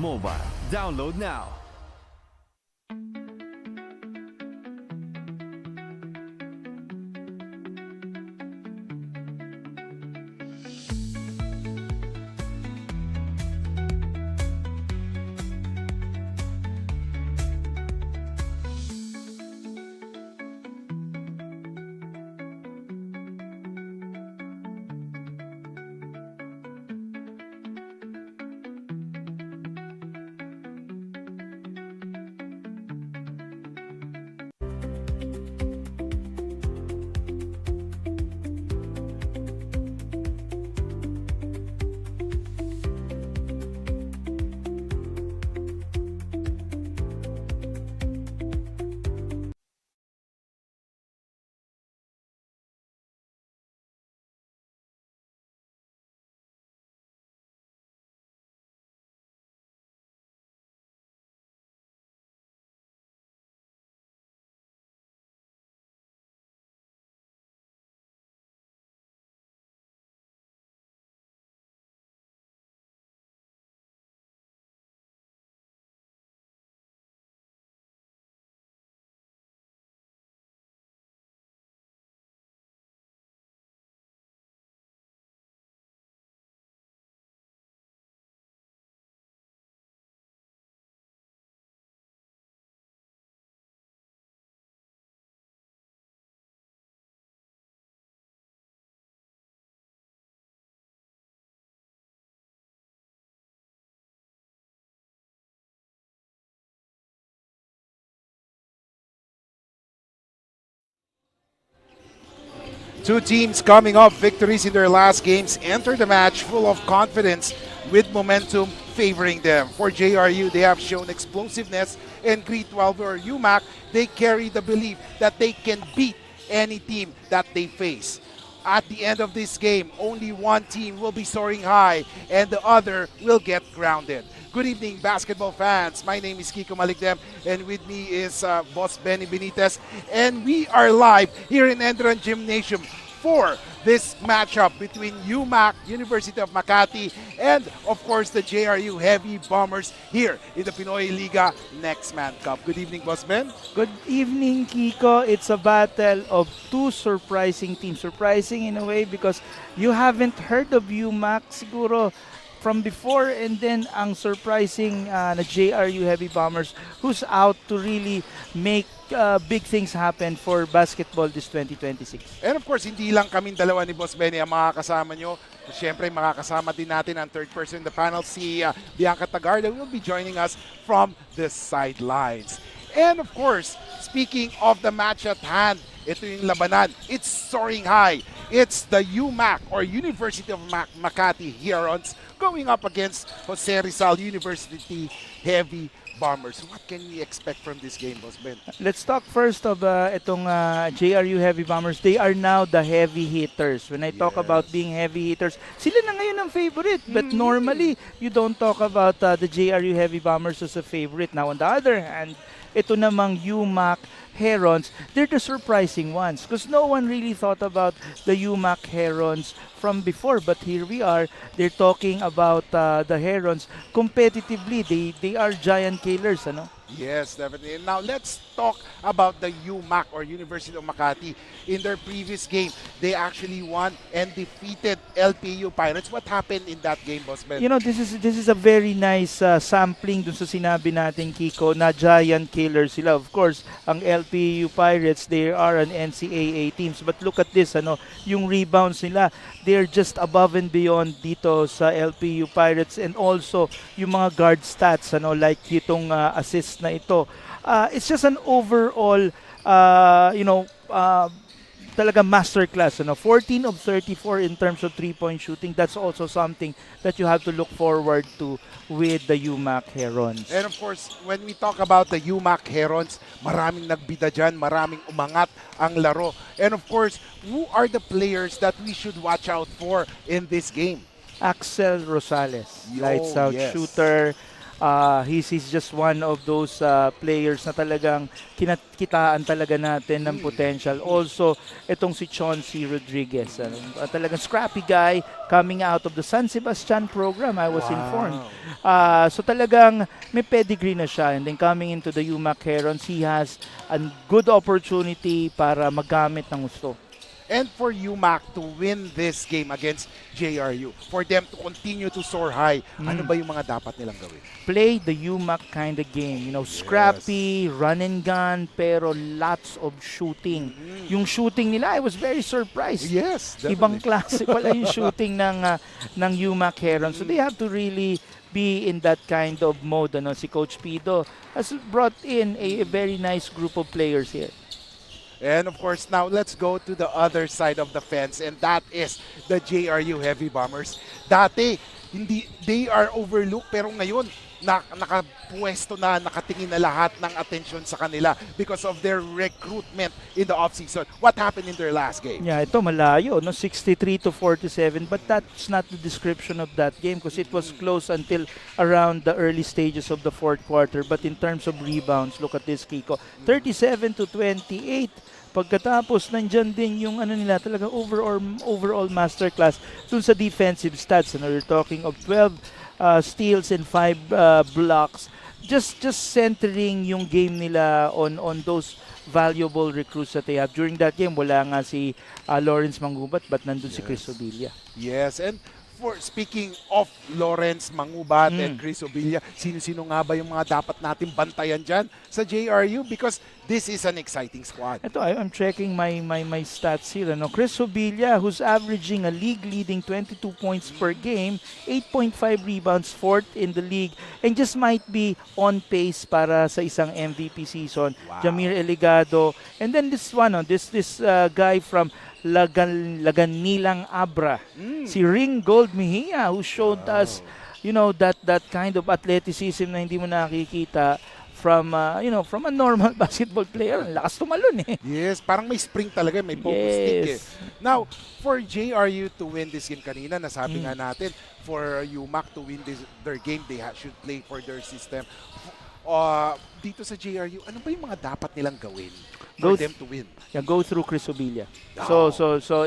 mobile. Download now. Two teams coming off victories in their last games enter the match full of confidence with momentum favoring them. For JRU, they have shown explosiveness, and Grade 12 or UMAC, they carry the belief that they can beat any team that they face. At the end of this game, only one team will be soaring high and the other will get grounded. Good evening, basketball fans. My name is Kiko Maligdem, and with me is Boss Benny Benitez. And we are live here in ENDERUN Gymnasium for this matchup between UMAC, University of Makati, and of course the JRU Heavy Bombers here in the Pinoyliga Nextman Cup. Good evening, Boss Ben. Good evening, Kiko. It's a battle of two surprising teams. Surprising in a way because you haven't heard of UMAC siguro from before, and then ang surprising na JRU Heavy Bombers who's out to really make big things happen for basketball this 2026. And of course, hindi lang kaming dalawa ni Boss Benny ang makakasama nyo. Siyempre, makakasama din natin ang third person in the panel, si Bianca Tagarda, will be joining us from the sidelines. And of course, speaking of the match at hand, ito yung labanan. It's soaring high. It's the UMAC or University of Makati Herons going up against Jose Rizal University Heavy Bombers. What can we expect from this game, Boss Ben? Let's talk first of itong JRU Heavy Bombers. They are now the heavy hitters. When I talk about being heavy hitters, sila na ngayon ang favorite. But normally, you don't talk about the JRU Heavy Bombers as a favorite. Now, on the other hand, ito namang UMAC Herons, they're the surprising ones because no one really thought about the UMAC Herons from before, but here we are. They're talking about the Herons competitively. They are giant killers, ano? Yes, definitely. Now let's talk about the UMAC or University of Makati. In their previous game, they actually won and defeated LPU Pirates. What happened in that game, Boss Ben? You know, this is a very nice sampling dun sa sinabi natin, Kiko, na giant killers sila. Of course, ang LPU Pirates, they are an NCAA teams. But look at this, ano, yung rebounds nila, they're just above and beyond dito sa LPU Pirates, and also yung mga guard stats, ano, like itong assist na ito. It's just an overall, talaga masterclass. 14 of 34 in terms of three-point shooting. That's also something that you have to look forward to with the UMAC Herons. And of course, when we talk about the UMAC Herons, maraming nagbida dyan, maraming umangat ang laro. And of course, who are the players that we should watch out for in this game? Axel Rosales, lights out yes. shooter. He's just one of those players na talagang kitaan talaga natin ng potential. Also, itong si Chauncey Rodriguez, talagang scrappy guy coming out of the San Sebastian program, I was informed. So talagang may pedigree na siya, and then coming into the UMAC Herons, he has a good opportunity para magamit ng gusto. And for UMAC to win this game against JRU, for them to continue to soar high, ano ba yung mga dapat nilang gawin? Play the UMAC kind of game. You know, scrappy, run and gun, pero lots of shooting. Yung shooting nila, I was very surprised. Yes, definitely. Ibang klase pala yung shooting ng UMAC Herons. So they have to really be in that kind of mode. Si Coach Pido has brought in a very nice group of players here. And of course, now let's go to the other side of the fence, and that is the JRU Heavy Bombers. Dati, they are overlooked, pero ngayon, nakapwesto na, nakatingin na lahat ng atensyon sa kanila because of their recruitment in the offseason. What happened in their last game? Yeah, ito malayo, 63-47, but that's not the description of that game because it was close until around the early stages of the fourth quarter. But in terms of rebounds, look at this, Kiko, 37-28. Pagkatapos, nandyan din yung nila, talaga overall masterclass dun sa defensive stats. We're talking of 12 steals and 5 blocks. Just centering yung game nila on those valuable recruits that they have. During that game, wala nga si Lawrence Mangubat, but nandun si Chris Obilla. Yes, and for speaking of Lawrence Mangubat and Chris Obilla, sino-sino nga ba yung mga dapat natin bantayan dyan sa JRU? Because this is an exciting squad. Ito, I'm checking my stats here. Chris Obilla, who's averaging a league-leading 22 points per game, 8.5 rebounds, 4th in the league, and just might be on pace para sa isang MVP season. Wow. Jamir Eligado, and then this one, this guy from Laganilang Abra, si Ring Gold Mejia, who showed us, that kind of athleticism na hindi mo nakikita from a normal basketball player. Lakas tumalon eh. Yes, parang may spring talaga, may focus stick eh. Now, for JRU to win this game kanina, nasabi nga natin, for UMAC to win their game, they should play for their system. Dito sa JRU, ano ba yung mga dapat nilang gawin for them to win? Yeah, go through Chris Obilla. So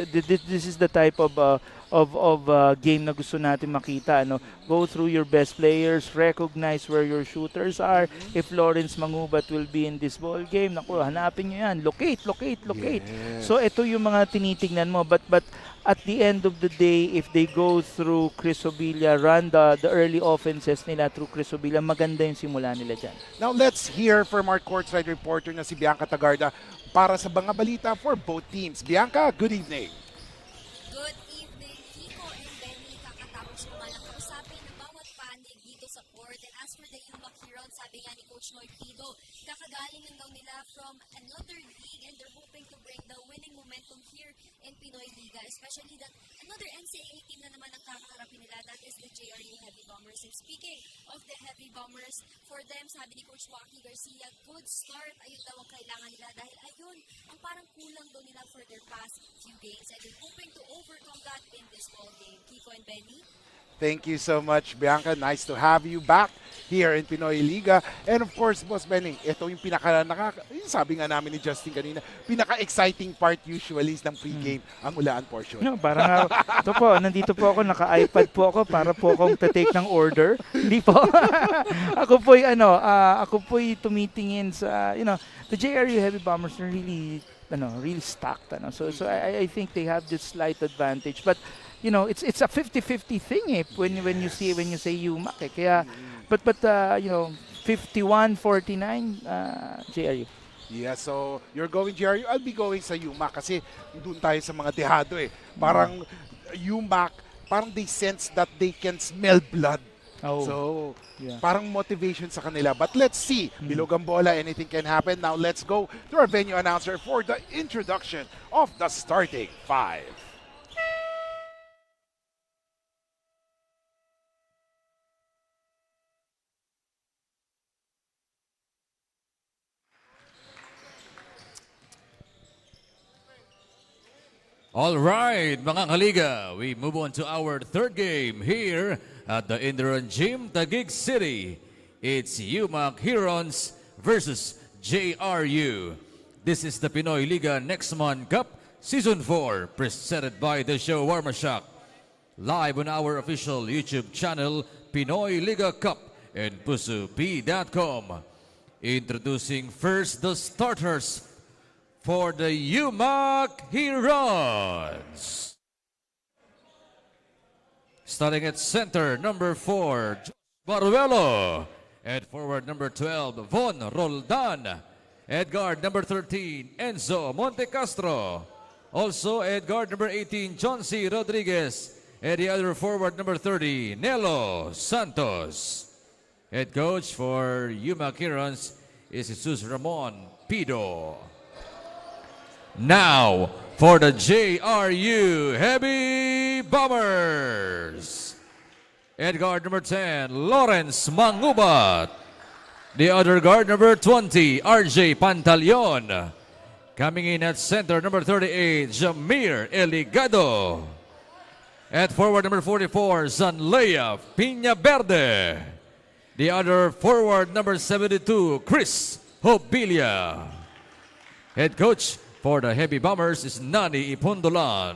this is the type of game na gusto natin makita. Go through your best players, recognize where your shooters are. If Lawrence Mangubat will be in this ball game, naku, hanapin nyo yan. Locate. Yes. So ito yung mga tinitingnan mo. But at the end of the day, if they go through Chris Obilla, run the early offenses nila through Chris Obilla, maganda yung simula nila dyan. Now let's hear from our courtside reporter na si Bianca Tagarda para sa mga balita for both teams. Bianca, good evening. Good evening, Kiko and Benny. Kakatapos ko nga lang kausapin ng bawat panig dito sa court. And as for the UMAC Herons, sabi nga ni Coach Noy Pido, kakagaling lang daw nila from another league and they're hoping to bring the winning momentum here in Pinoyliga, especially that another NCAA team na naman ang kakaharapin nila, that is the JRU Heavy Bombers. And speaking of the Heavy Bombers, for them, sabi ni Coach Joaquin Garcia, good start, ayun daw ang kailangan nila dahil ayun, ang parang kulang daw nila for their past few games and they're hoping to overcome that in this ball game. Kiko and Benny? Thank you so much, Bianca. Nice to have you back here in Pinoyliga. And of course, Boss Benny, ito yung sabi nga namin ni Justin kanina, pinaka-exciting part usually is ng pre-game, ang ulaan portion. Parang ito po, nandito po ako, naka-iPad po ako para po akong take ng order. Hindi po. ako po'y tumitingin sa, the JRU Heavy Bombers are really stacked. So I think they have this slight advantage. But it's a 50-50 thing when you say UMAC eh. Kaya but 51-49 JRU. Yeah, so you're going JRU, I'll be going sa UMAC kasi doon tayo sa mga dehado eh. Parang UMAC, parang they sense that they can smell blood. So, parang motivation sa kanila. But let's see. Bilog ang bola, anything can happen. Now let's go to our venue announcer for the introduction of the starting five. All right, mga kaliga, we move on to our third game here at the ENDERUN Gym, Taguig City. It's UMAC Herons versus JRU. This is the Pinoyliga Nextman Cup Season 4, presented by the show Warmashak. Live on our official YouTube channel, Pinoyliga Cup and PusoP.com. Introducing first the starters for the UMAC Herons. Starting at center, number 4, Baruelo. At forward, number 12, Von Roldan. At guard, number 13, Enzo Montecastro. Also at guard, number 18, John C. Rodriguez. At the other forward, number 30, Nelo Santos. Head coach for UMAC Herons is Jesus Ramon Pido. Now, for the JRU Heavy Bombers. At guard number 10, Lawrence Mangubat. The other guard number 20, RJ Pantaleon. Coming in at center, number 38, Jamir Eligado. At forward number 44, Zanleia Piña Verde. The other forward number 72, Chris Hobilia. Head coach for the Heavy Bombers is Nani Ipundolan.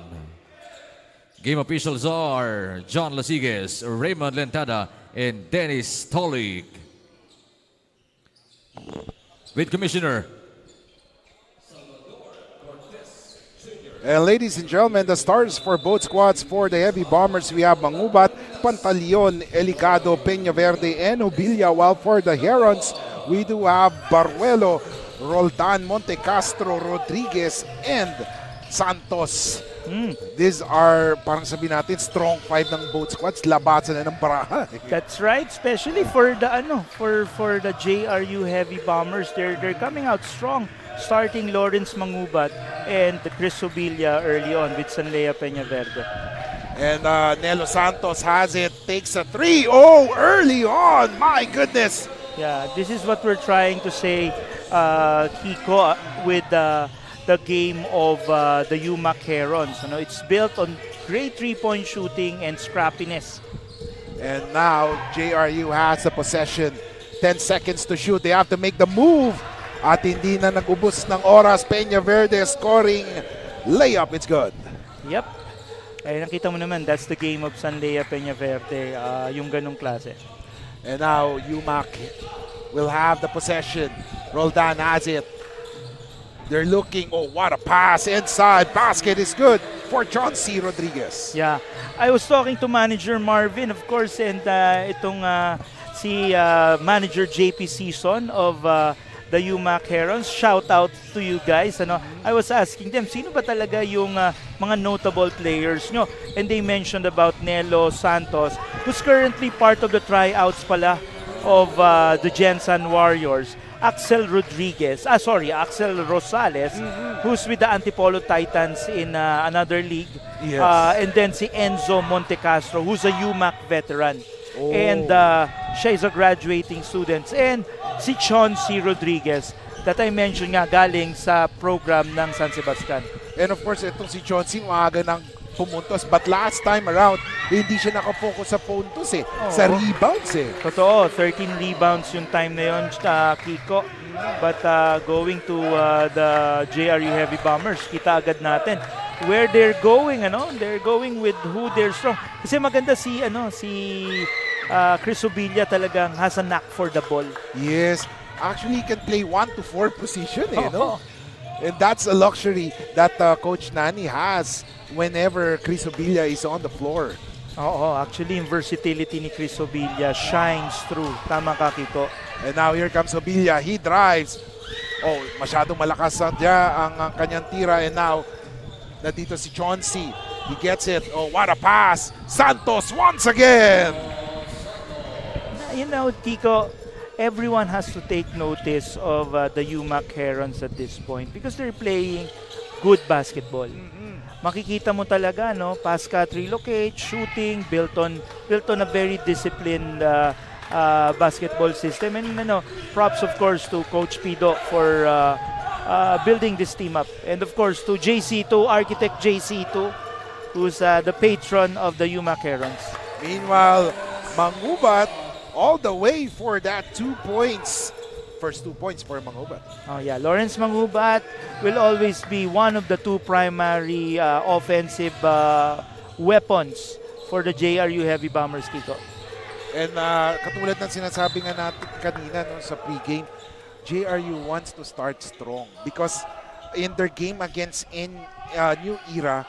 Game officials are John Lasigues, Raymond Lentada, and Dennis Tolig. With Commissioner. And ladies and gentlemen, the stars for both squads for the Heavy Bombers, we have Mangubat, Pantaleon, Eligado, Peña Verde, and Obilia. While for the Herons, we do have Baruelo, Roldan, Montecastro, Rodriguez, and Santos. These are, parang sabihin natin, strong five ng both squads. Labasan na ng baraha. That's right, especially for the for the JRU Heavy Bombers. They're coming out strong, starting Lawrence Mangubat and Chris Obilia early on with Sanleia Peña Verde. And Nelo Santos has it, takes a 3-0 early on. My goodness. Yeah, this is what we're trying to say, Kiko, with the game of the UMAC Herons. You know, it's built on great three-point shooting and scrappiness. And now JRU has the possession. 10 seconds to shoot. They have to make the move. At hindi na nag-ubos ng oras. Peña Verde scoring layup. It's good. Yep. Ay, nakita mo naman, that's the game of Sanleia Peña Verde, yung ganong klase. And now UMAC will have the possession. Roldan has it. They're looking. Oh, what a pass inside. Basket is good for John C. Rodriguez. Yeah. I was talking to manager Marvin, of course, and itong si manager JP Season of the UMAC Herons. Shout out to you guys. Ano? I was asking them, sino ba talaga yung mga notable players nyo? And they mentioned about Nelo Santos, who's currently part of the tryouts pala of the Jensen Warriors. Axel Rosales, who's with the Antipolo Titans in another league. Yes. And then si Enzo Montecastro, who's a UMAC veteran. Oh. And siya is a graduating student. And si John C. Rodriguez, that I mentioned nga, galing sa program ng San Sebastian. And of course, itong si Chauncey, maaga ng pumuntos. But last time around, hindi siya nakafocus sa puntos eh. Sa rebounds eh. Totoo, 13 rebounds yung time na yun, Kiko. But going to the JRU Heavy Bombers, kita agad natin where they're going, They're going with who they're strong. Kasi maganda si Chris Obilia talagang has a knack for the ball. Yes. Actually, he can play 1 to 4 position eh, no? And that's a luxury that Coach Nani has whenever Chris Obilia is on the floor. Oo, actually, yung versatility ni Chris Obilia shines through. Tama ka, Kiko. And now here comes Obilia. He drives. Oh, masyadong malakas ang kanyang tira. And now, nandito si Chauncey. He gets it. Oh, what a pass. Santos once again. You know, Kiko, everyone has to take notice of the UMAC Herons at this point because they're playing good basketball. Makikita mo talaga, pass cut, relocate, shooting, built on a very disciplined basketball system. And props of course to Coach Pido for building this team up. And of course to JC2, Architect JC2, who's the patron of the UMAC Herons. Meanwhile, Mangubat all the way for that 2 points. First 2 points for Mangubat. Oh yeah, Lawrence Mangubat will always be one of the two primary offensive weapons for the JRU Heavy Bombers, Kiko. And katulad ng sinasabi nga natin kanina no, sa pregame, JRU wants to start strong because in their game against New Era,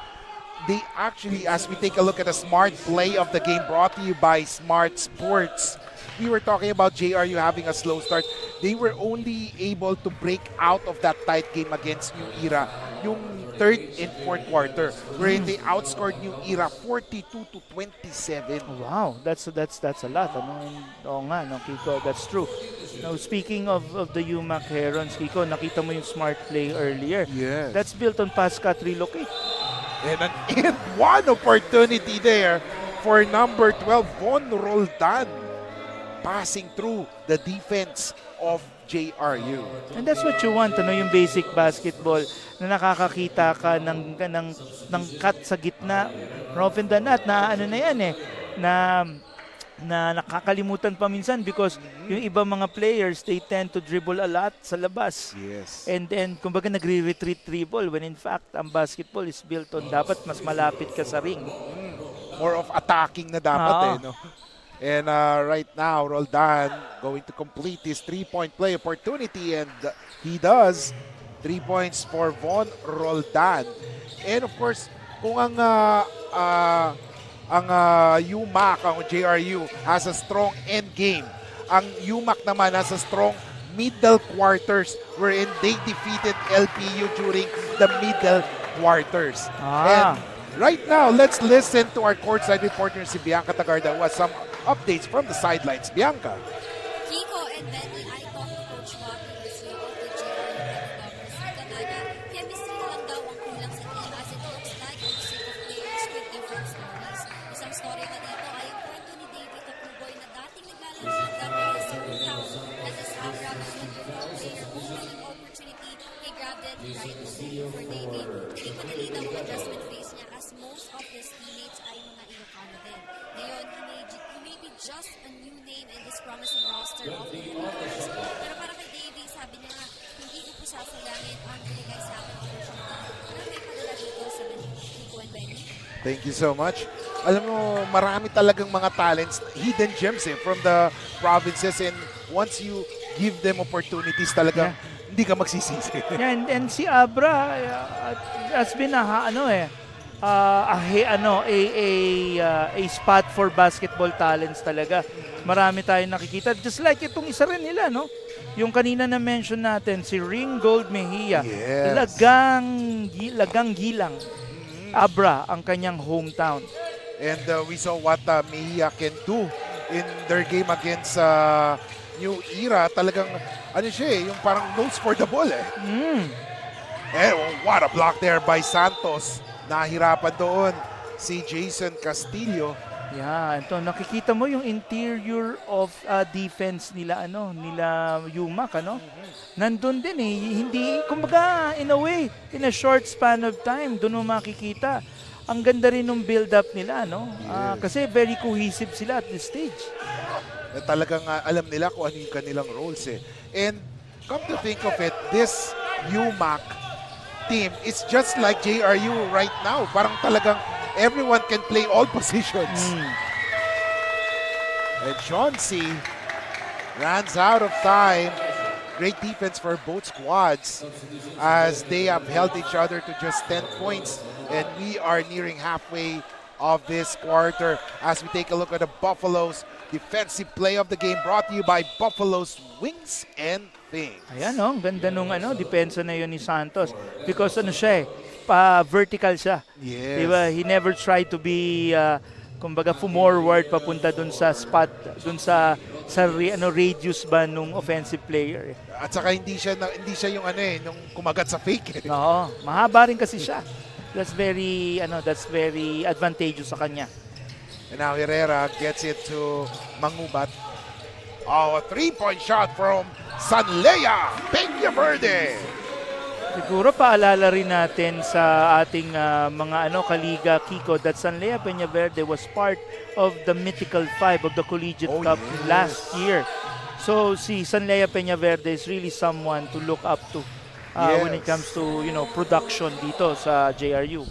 they actually, as we take a look at the smart play of the game brought to you by Smart Sports, we were talking about JRU having a slow start. They were only able to break out of that tight game against New Era yung third and fourth quarter, wherein they outscored New Era 42-27. Wow, that's a lot. Ano? Oo nga, no, Kiko, that's true. Now, speaking of the UMAC Herons, Kiko, nakita mo yung smart play earlier. Yes. That's built on pass cut relocate. And one opportunity there for number 12, Von Roldan, passing through the defense of JRU. And that's what you want, ano, yung basic basketball na nakakakita ka ng cut sa gitna. Often than not, na ano na yan eh, na nakakalimutan pa minsan because yung ibang mga players, they tend to dribble a lot sa labas. Yes. And then, kumbaga nagre-retreat dribble when in fact, ang basketball is built on dapat mas malapit ka sa ring. More of attacking na dapat no? And right now, Roldan going to complete his 3-point play opportunity, and he does. 3 points for Von Roldan. And of course, kung ang UMAC, ang JRU, has a strong end game, ang UMAC naman has a strong middle quarters wherein they defeated LPU during the middle quarters. And right now, let's listen to our courtside reporter si Bianca Tagarda who has some updates from the sidelines. Bianca. Kiko and Benny, I talked to Coach Waki this year of the JRU Heavy Bombers. Chemistry na lang daw ang kulang sa team as it looks like on the sake of players with different stories. Isang story na dito ay ang kwento ni David Tacuboy na dating naglalaro ng dati sa hometown na this Abra player opening opportunity. He grabbed it right for David. Hindi madali daw ang adjustment phase niya as most of his teammates ay mga Ilocano din. Ngayon, he may be just a new name in this promising roster of the Heavy Bombers. Pero para kay Davey, sabi niya nga, hindi ko po sasalangan ang binigay sa akin opportunity. Pero may padala dito sa Kiko and Benny. Thank you so much. Alam mo, marami talagang mga talents, hidden gems from the provinces, and once you give them opportunities talaga, hindi ka magsisisi. And si Abra has been a spot for basketball talents talaga. Marami tayong nakikita. Just like itong isa rin nila, no? Yung kanina na mention natin, si Ringgold Mejia. Yes. Lagang gilang. Abra, ang kanyang hometown. And we saw what Mejia can do in their game against New Era. Talagang, ano siya yung parang nose for the ball Eh, what a block there by Santos. Nahirapan doon si Jason Castillo. Yeah, ito nakikita mo yung interior of defense nila nila UMAC Nandun din hindi kumbaga in a way in a short span of time doon mo makikita. Ang ganda rin ng build up nila Yes. kasi very cohesive sila at this stage. Talagang alam nila kung ano yung kanilang roles And come to think of it, this UMAC team is just like JRU right now. Parang talagang everyone can play all positions. And Chauncey runs out of time. Great defense for both squads as they have held each other to just 10 points. And we are nearing halfway of this quarter as we take a look at the Buffaloes defensive play of the game brought to you by Buffalo's Wings and Things. Ayan ganda nung depensa na yun ni Santos because vertical siya. Yes. Diba? He never tried to be kumbaga forward papunta dun sa spot, dun sa radius ba nung offensive player. At saka hindi siya yung nung kumagat sa fake. Oo, mahaba rin kasi siya. That's very advantageous sa kanya. And now Herrera gets it to Mangubat. A 3-point shot from Sanleia Peña Verde. Siguro paalala rin natin sa ating mga kaliga, Kiko, that Sanlea Peñaverde was part of the Mythical Five of the Collegiate Cup last year. So si Sanlea Peñaverde is really someone to look up to when it comes to production dito sa JRU.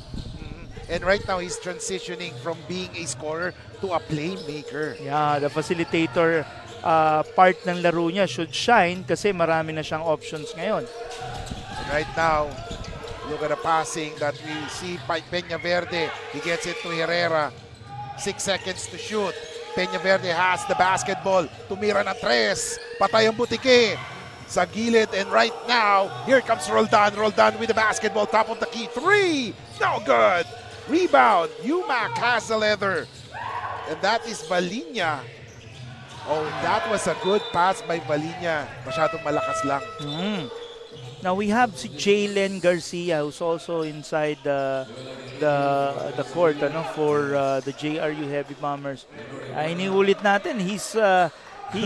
And right now he's transitioning from being a scorer to a playmaker. Yeah, the facilitator part ng laro niya should shine kasi marami na siyang options ngayon. And right now, look at the passing that we see by Peñaverde. He gets it to Herrera. 6 seconds to shoot. Peñaverde has the basketball. Tumira ng 3. Patay ang butike sa gilid. And right now, here comes Roldan. Roldan with the basketball. Top of the key. 3. No good. Rebound. UMAC has the leather. And that is Valinya. Oh, that was a good pass by Valinya. Masyadong malakas lang. Now we have si Jalen Garcia who's also inside the court for the JRU Heavy Bombers. Iniulit natin, he's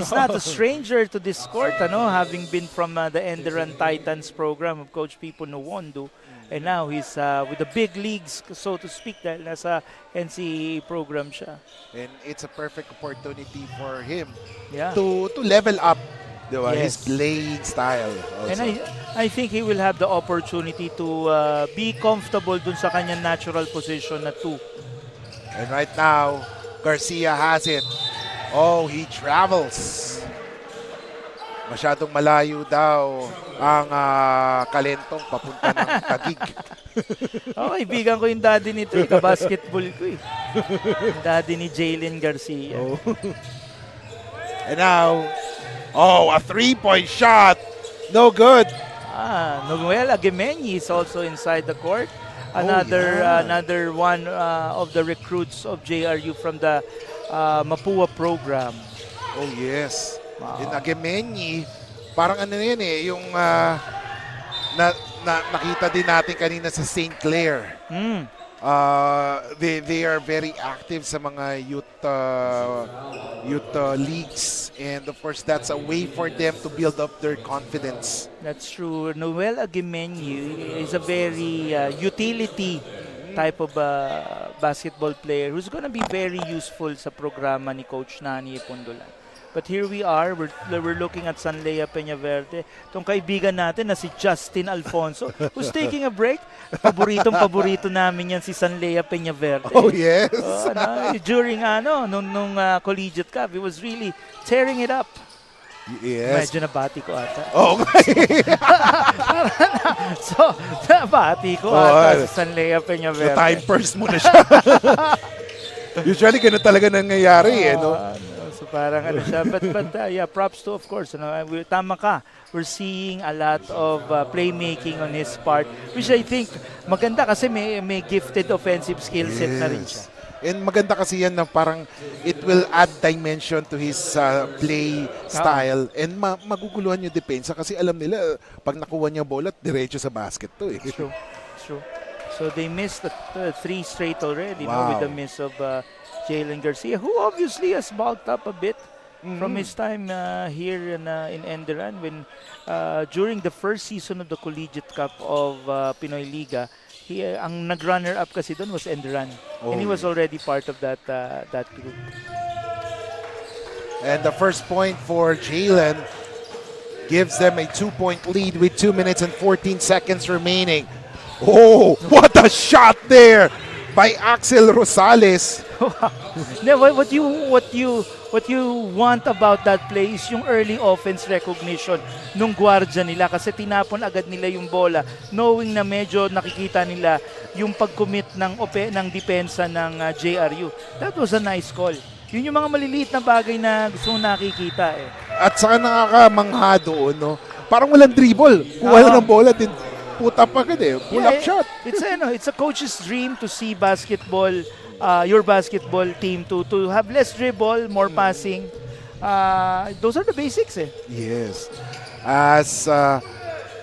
not a stranger to this court, having been from the ENDERUN Titans program of Coach Pipo Nuwondo. And now he's with the big leagues, so to speak, dahil nasa NCAA program siya. And it's a perfect opportunity for him Yeah. to level up his Yes. playing style. Also. And I think he will have the opportunity to be comfortable dun sa kanyang natural position na 2. And right now, Garcia has it. Oh, he travels. Masyadong malayo daw ang Kalentong papunta ng Taguig. Kaibigan ko yung daddy nito, ka-basketball ko eh. Yung daddy ni Jalen Garcia. Oh. And now, a 3-point shot. No good. Noel Aguimeñi is also inside the court. Another one of the recruits of JRU from the Mapua program. Oh, yes. Wow. In Aguimeñi, parang yan yung nakita din natin kanina sa St. Clair. They are very active sa mga youth leagues, and of course that's a way for them to build up their confidence. That's true. Noel Aguimeñi is a very utility type of basketball player who's gonna be very useful sa programa ni Coach Nani Ipondolan. But here we are, we're looking at Sanlea Peñaverde. Itong kaibigan natin na si Justin Alfonso, who's taking a break. Paborito namin yan si Sanlea Peñaverde. Oh, yes. During nung Collegiate Cup, he was really tearing it up. Yes. Medyo nabati ko ata. Oh, okay. So, nabati ko ata si Sanlea Peñaverde. Time first muna siya. Usually, ganun talaga nangyayari no? So parang siya, but yeah, props to, of course, tama ka. We're seeing a lot of playmaking on his part, which I think maganda kasi may gifted offensive skill set na rin siya. And maganda kasi yan na parang it will add dimension to his play style and maguguluhan yung depensa kasi alam nila pag nakuha niya bola, diretso sa basket to eh. True. So they missed 3 straight already with the miss of Jalen Garcia, who obviously has bulked up a bit from his time here in ENDERUN when during the first season of the Collegiate Cup of Pinoyliga, ang nag-runner up kasi doon was ENDERUN, and he was already part of that group. And the first point for Jalen gives them a 2-point lead with 2 minutes and 14 seconds remaining. Oh, what a shot there by Axel Rosales. What you want about that play is yung early offense recognition nung gwardiya nila kasi tinapon agad nila yung bola knowing na medyo nakikita nila yung pag-commit ng depensa ng JRU. That was a nice call. Yun yung mga maliliit na bagay na gusto mong nakikita eh. At saka nakakamangha doon, no? Parang walang dribble. Kuha lang ng bola din. Put up agad eh. Pull-up shot. It's a coach's dream to see your basketball team to have less dribble, more passing. Those are the basics eh. Yes. As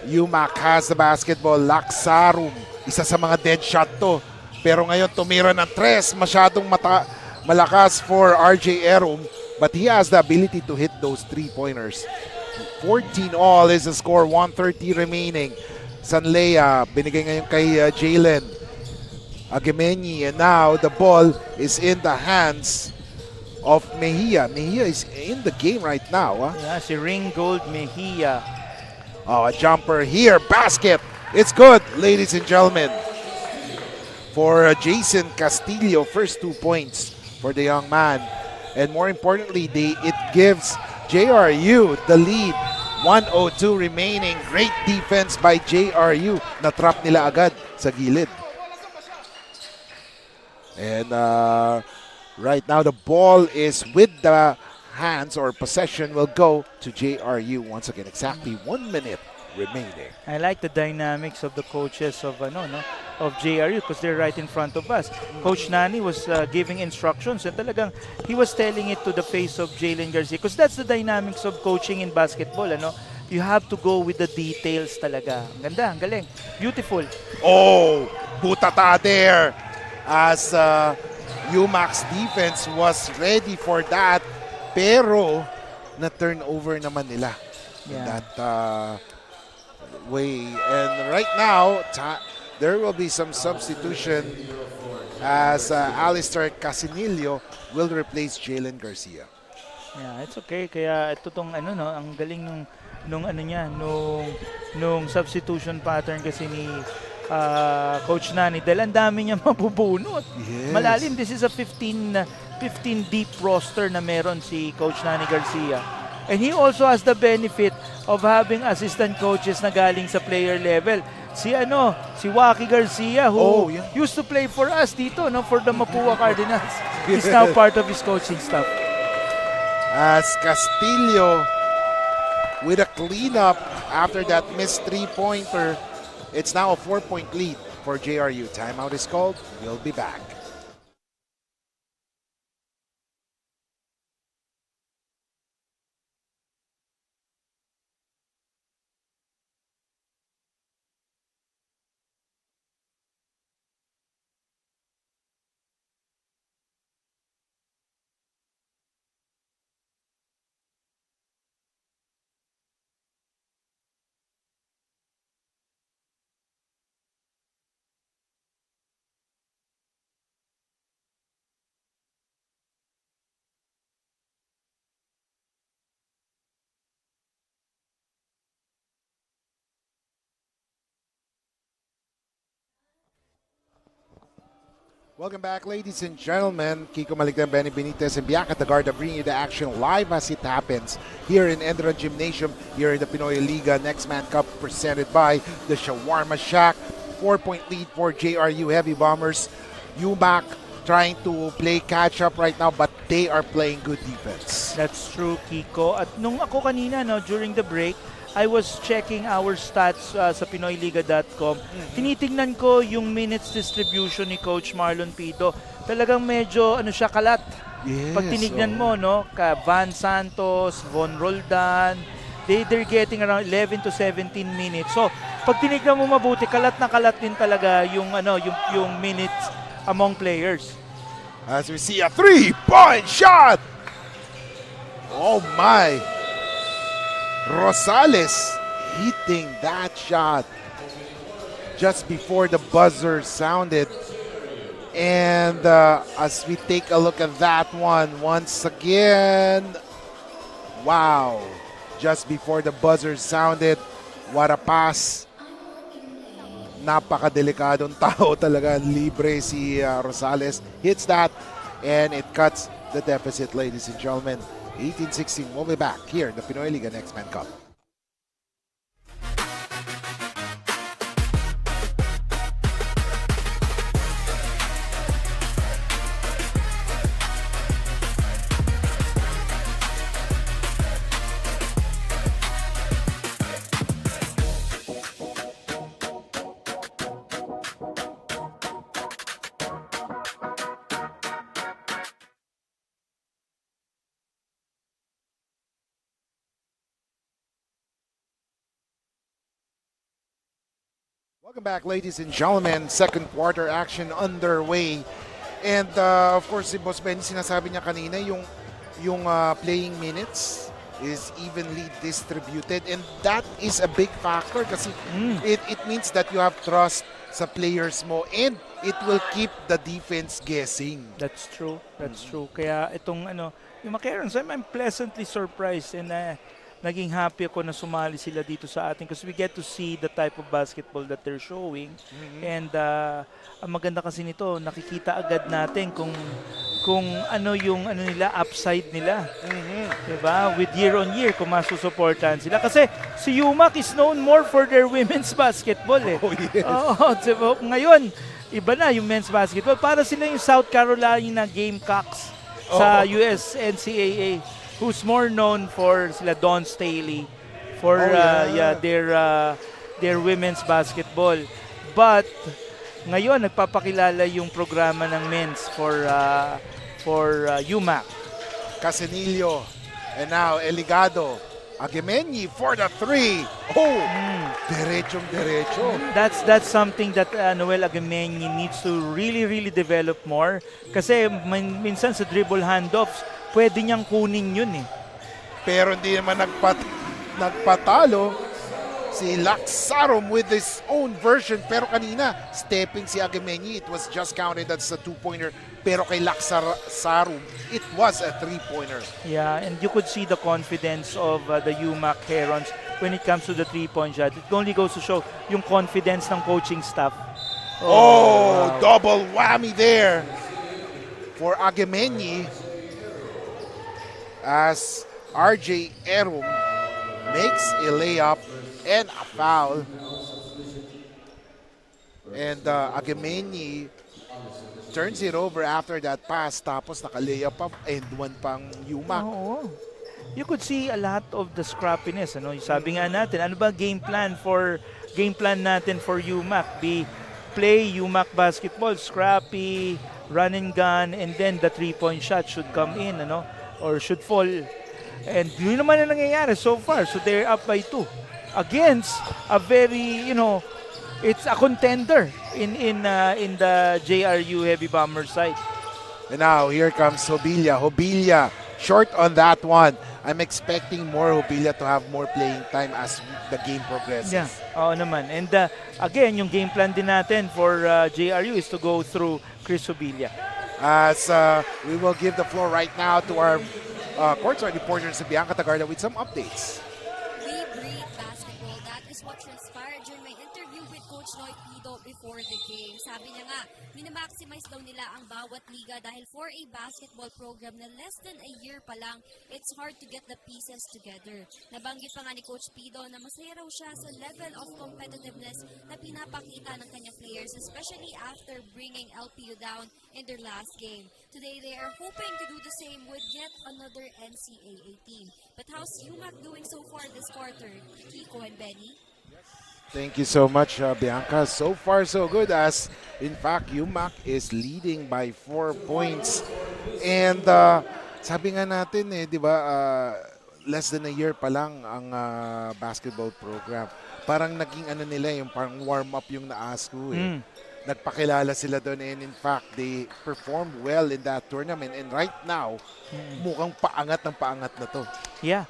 UMAC has the basketball, Laksarum, isa sa mga dead shot to. Pero ngayon tumira ng 3, masyadong malakas for RJ Erum, but he has the ability to hit those 3-pointers. 14 all is the score, 1:30 remaining. Sanlea, binigay ngayon kay Jalen Agemeni, and now the ball is in the hands of Mejia. Mejia is in the game right now. Yeah, si Ringgold Mejia. Oh, a jumper here, basket. It's good, ladies and gentlemen. For Jason Castillo, first 2 points for the young man. And more importantly, it gives JRU the lead. 1:02 remaining. Great defense by JRU. Na-trap nila agad sa gilid. And right now, the ball is with the hands, or possession will go to JRU once again. Exactly 1 minute remaining. I like the dynamics of the coaches of JRU because they're right in front of us. Coach Nani was giving instructions and talagang he was telling it to the face of Jalen Garcia because that's the dynamics of coaching in basketball. You have to go with the details talaga. Ang ganda, ang galing. Beautiful. Oh, butata there as UMAC's defense was ready for that, pero na turnover naman nila in that way. And right now, there will be some substitution as Alistair Casinillo will replace Jalen Garcia. Yeah, it's okay. Kaya ito tong ang galing nung substitution pattern kasi ni Coach Nani dahil ang dami niya mabubunot. Yes. Malalim, this is a 15 deep roster na meron si Coach Nani Garcia. And he also has the benefit of having assistant coaches na galing sa player level. Si Waki Garcia who used to play for us dito for the Mapua Cardinals. He's now part of his coaching staff. As Castillo with a cleanup after that missed three-pointer. It's now a 4-point lead for JRU. Timeout is called. We'll be back. Welcome back, ladies and gentlemen. Kiko Maligdan, Benny Benitez, and Bianca Tagarda bringing you the action live as it happens here in ENDERUN Gymnasium, here in the Pinoyliga Nextman Cup, presented by the Shawarma Shack. 4-point lead for JRU Heavy Bombers. UMAC trying to play catch-up right now, but they are playing good defense. That's true, Kiko. At nung ako kanina, during the break, I was checking our stats sa Pinoyliga.com. Tinitingnan ko yung minutes distribution ni Coach Marlon Pido. Talagang medyo kalat. Yes, pag tinignan mo, Van Santos, Von Roldan, they're getting around 11 to 17 minutes. So, pag tinignan mo mabuti, kalat na kalat din talaga yung minutes among players. As we see a 3-point shot. Oh my. Rosales hitting that shot just before the buzzer sounded. And as we take a look at that one once again, wow, just before the buzzer sounded, what a pass. Napakadelikadong tao talaga, libre si Rosales. Hits that and it cuts the deficit, ladies and gentlemen. 18-16, we'll be back here in the Pinoyliga Nextman Cup. Welcome back, ladies and gentlemen. Second quarter action underway. And of course, si Boss Ben, sinasabi niya kanina yung playing minutes is evenly distributed, and that is a big factor kasi it means that you have trust sa players mo and it will keep the defense guessing. That's true. That's true. Kaya itong yung Macarons, I'm pleasantly surprised and naging happy ako na sumali sila dito sa atin because we get to see the type of basketball that they're showing. And ang maganda kasi nito, nakikita agad natin kung ano yung nila, upside nila. Diba? With year on year, kung masusuportahan sila. Kasi si UMAC is known more for their women's basketball eh. Oh, yes. Diba? Ngayon, iba na yung men's basketball. Para sila yung South Carolina Gamecocks sa US NCAA, who's more known for sila Dawn Staley for their women's basketball. But ngayon nagpapakilala yung programa ng men's for UMAC. Casenillo, and now Eligado, Agemeñi for the 3. Derechong-derecho. That's something that Noel Agemeñi needs to really develop more. Kasi minsan sa dribble handoffs, pwede niyang kunin yun eh. Pero hindi naman nagpatalo si Laxarum with his own version. Pero kanina, stepping si Agemeñi, it was just counted as a 2-pointer. Pero kay Laxarum, it was a 3-pointer. Yeah, and you could see the confidence of the UMAC Herons when it comes to the 3-point shot. It only goes to show yung confidence ng coaching staff. Wow. Double whammy there for Agemeñi as RJ Erum makes a layup and a foul. And Agemeñi turns it over after that pass, tapos naka-layup up and one pang UMAC. Oo. You could see a lot of the scrappiness. Sabi nga natin, ano ba game plan natin for UMAC? Play UMAC basketball, scrappy, run and gun, and then the 3-point shot should come in, or should fall. And yun naman ang nangyayari so far. So they're up by 2 against a very, it's a contender in the JRU Heavy Bomber side. And now here comes Hobilla. Hobilla short on that one. I'm expecting more Hobilla to have more playing time as the game progresses. Yeah, oo naman. And again, yung game plan din natin for JRU is to go through Chris Hobilla. As we will give the floor right now to our courtside reporter si Bianca Tagarda with some updates. We breathe basketball. That is what transpired during my interview with Coach Lloyd Pido before the game. Sabi niya nga, minamaximize daw nila ang bawat liga dahil for a basketball program na less than a year pa lang, it's hard to get the pieces together. Nabanggit pa nga ni Coach Pido na masaya raw siya sa level of competitiveness na pinapakita ng kanyang players, especially after bringing LPU down in their last game. Today, they are hoping to do the same with yet another NCAA team. But how's UMAC doing so far this quarter? Kiko and Benny? Thank you so much, Bianca. So far, so good as, in fact, UMAC is leading by 4 points. And sabi nga natin, di ba, less than a year pa lang ang basketball program. Parang naging nila, yung parang warm-up yung na-ASCU eh. Nagpakilala sila doon and in fact, they performed well in that tournament. And right now, mukhang paangat ng paangat na to. Yeah.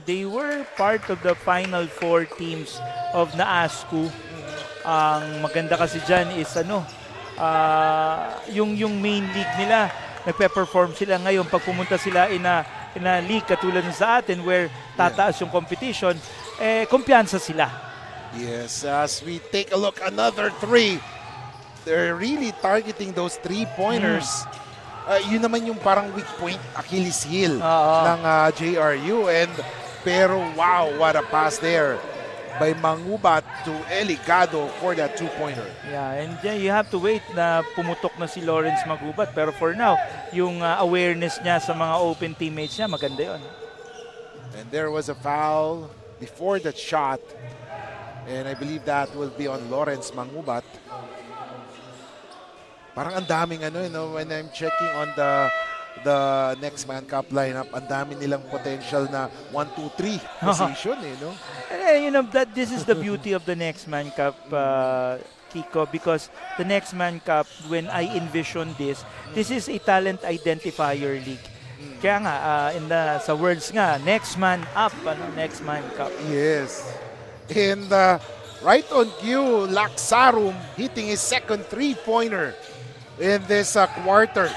They were part of the final 4 teams of NAASCU. Ang maganda kasi dyan is yung main league nila, nagpe-perform sila ngayon. Pag pumunta sila in a league katulad ng sa atin where tataas yung competition, kumpiyansa sila. Yes, as we take a look, another 3. They're really targeting those 3-pointers. Yun naman yung parang weak point, Achilles heel ng JRU. Pero wow, what a pass there by Mangubat to Eligado for that 2-pointer. Yeah, and you have to wait na pumutok na si Lawrence Magubat. Pero for now, yung awareness niya sa mga open teammates niya, maganda yun. And there was a foul before that shot. And I believe that will be on Lawrence Mangubat. Parang ang daming when I'm checking on the Nextman Cup lineup, ang dami nilang potential na 1, 2, 3 position that this is the beauty of the Nextman Cup, Kiko, because the Nextman Cup, when I envision this is a talent identifier league. Kaya nga, sa words nga, next man up, next man cup. Yes. And right on cue, Laksarum hitting his second three-pointer in this quarter.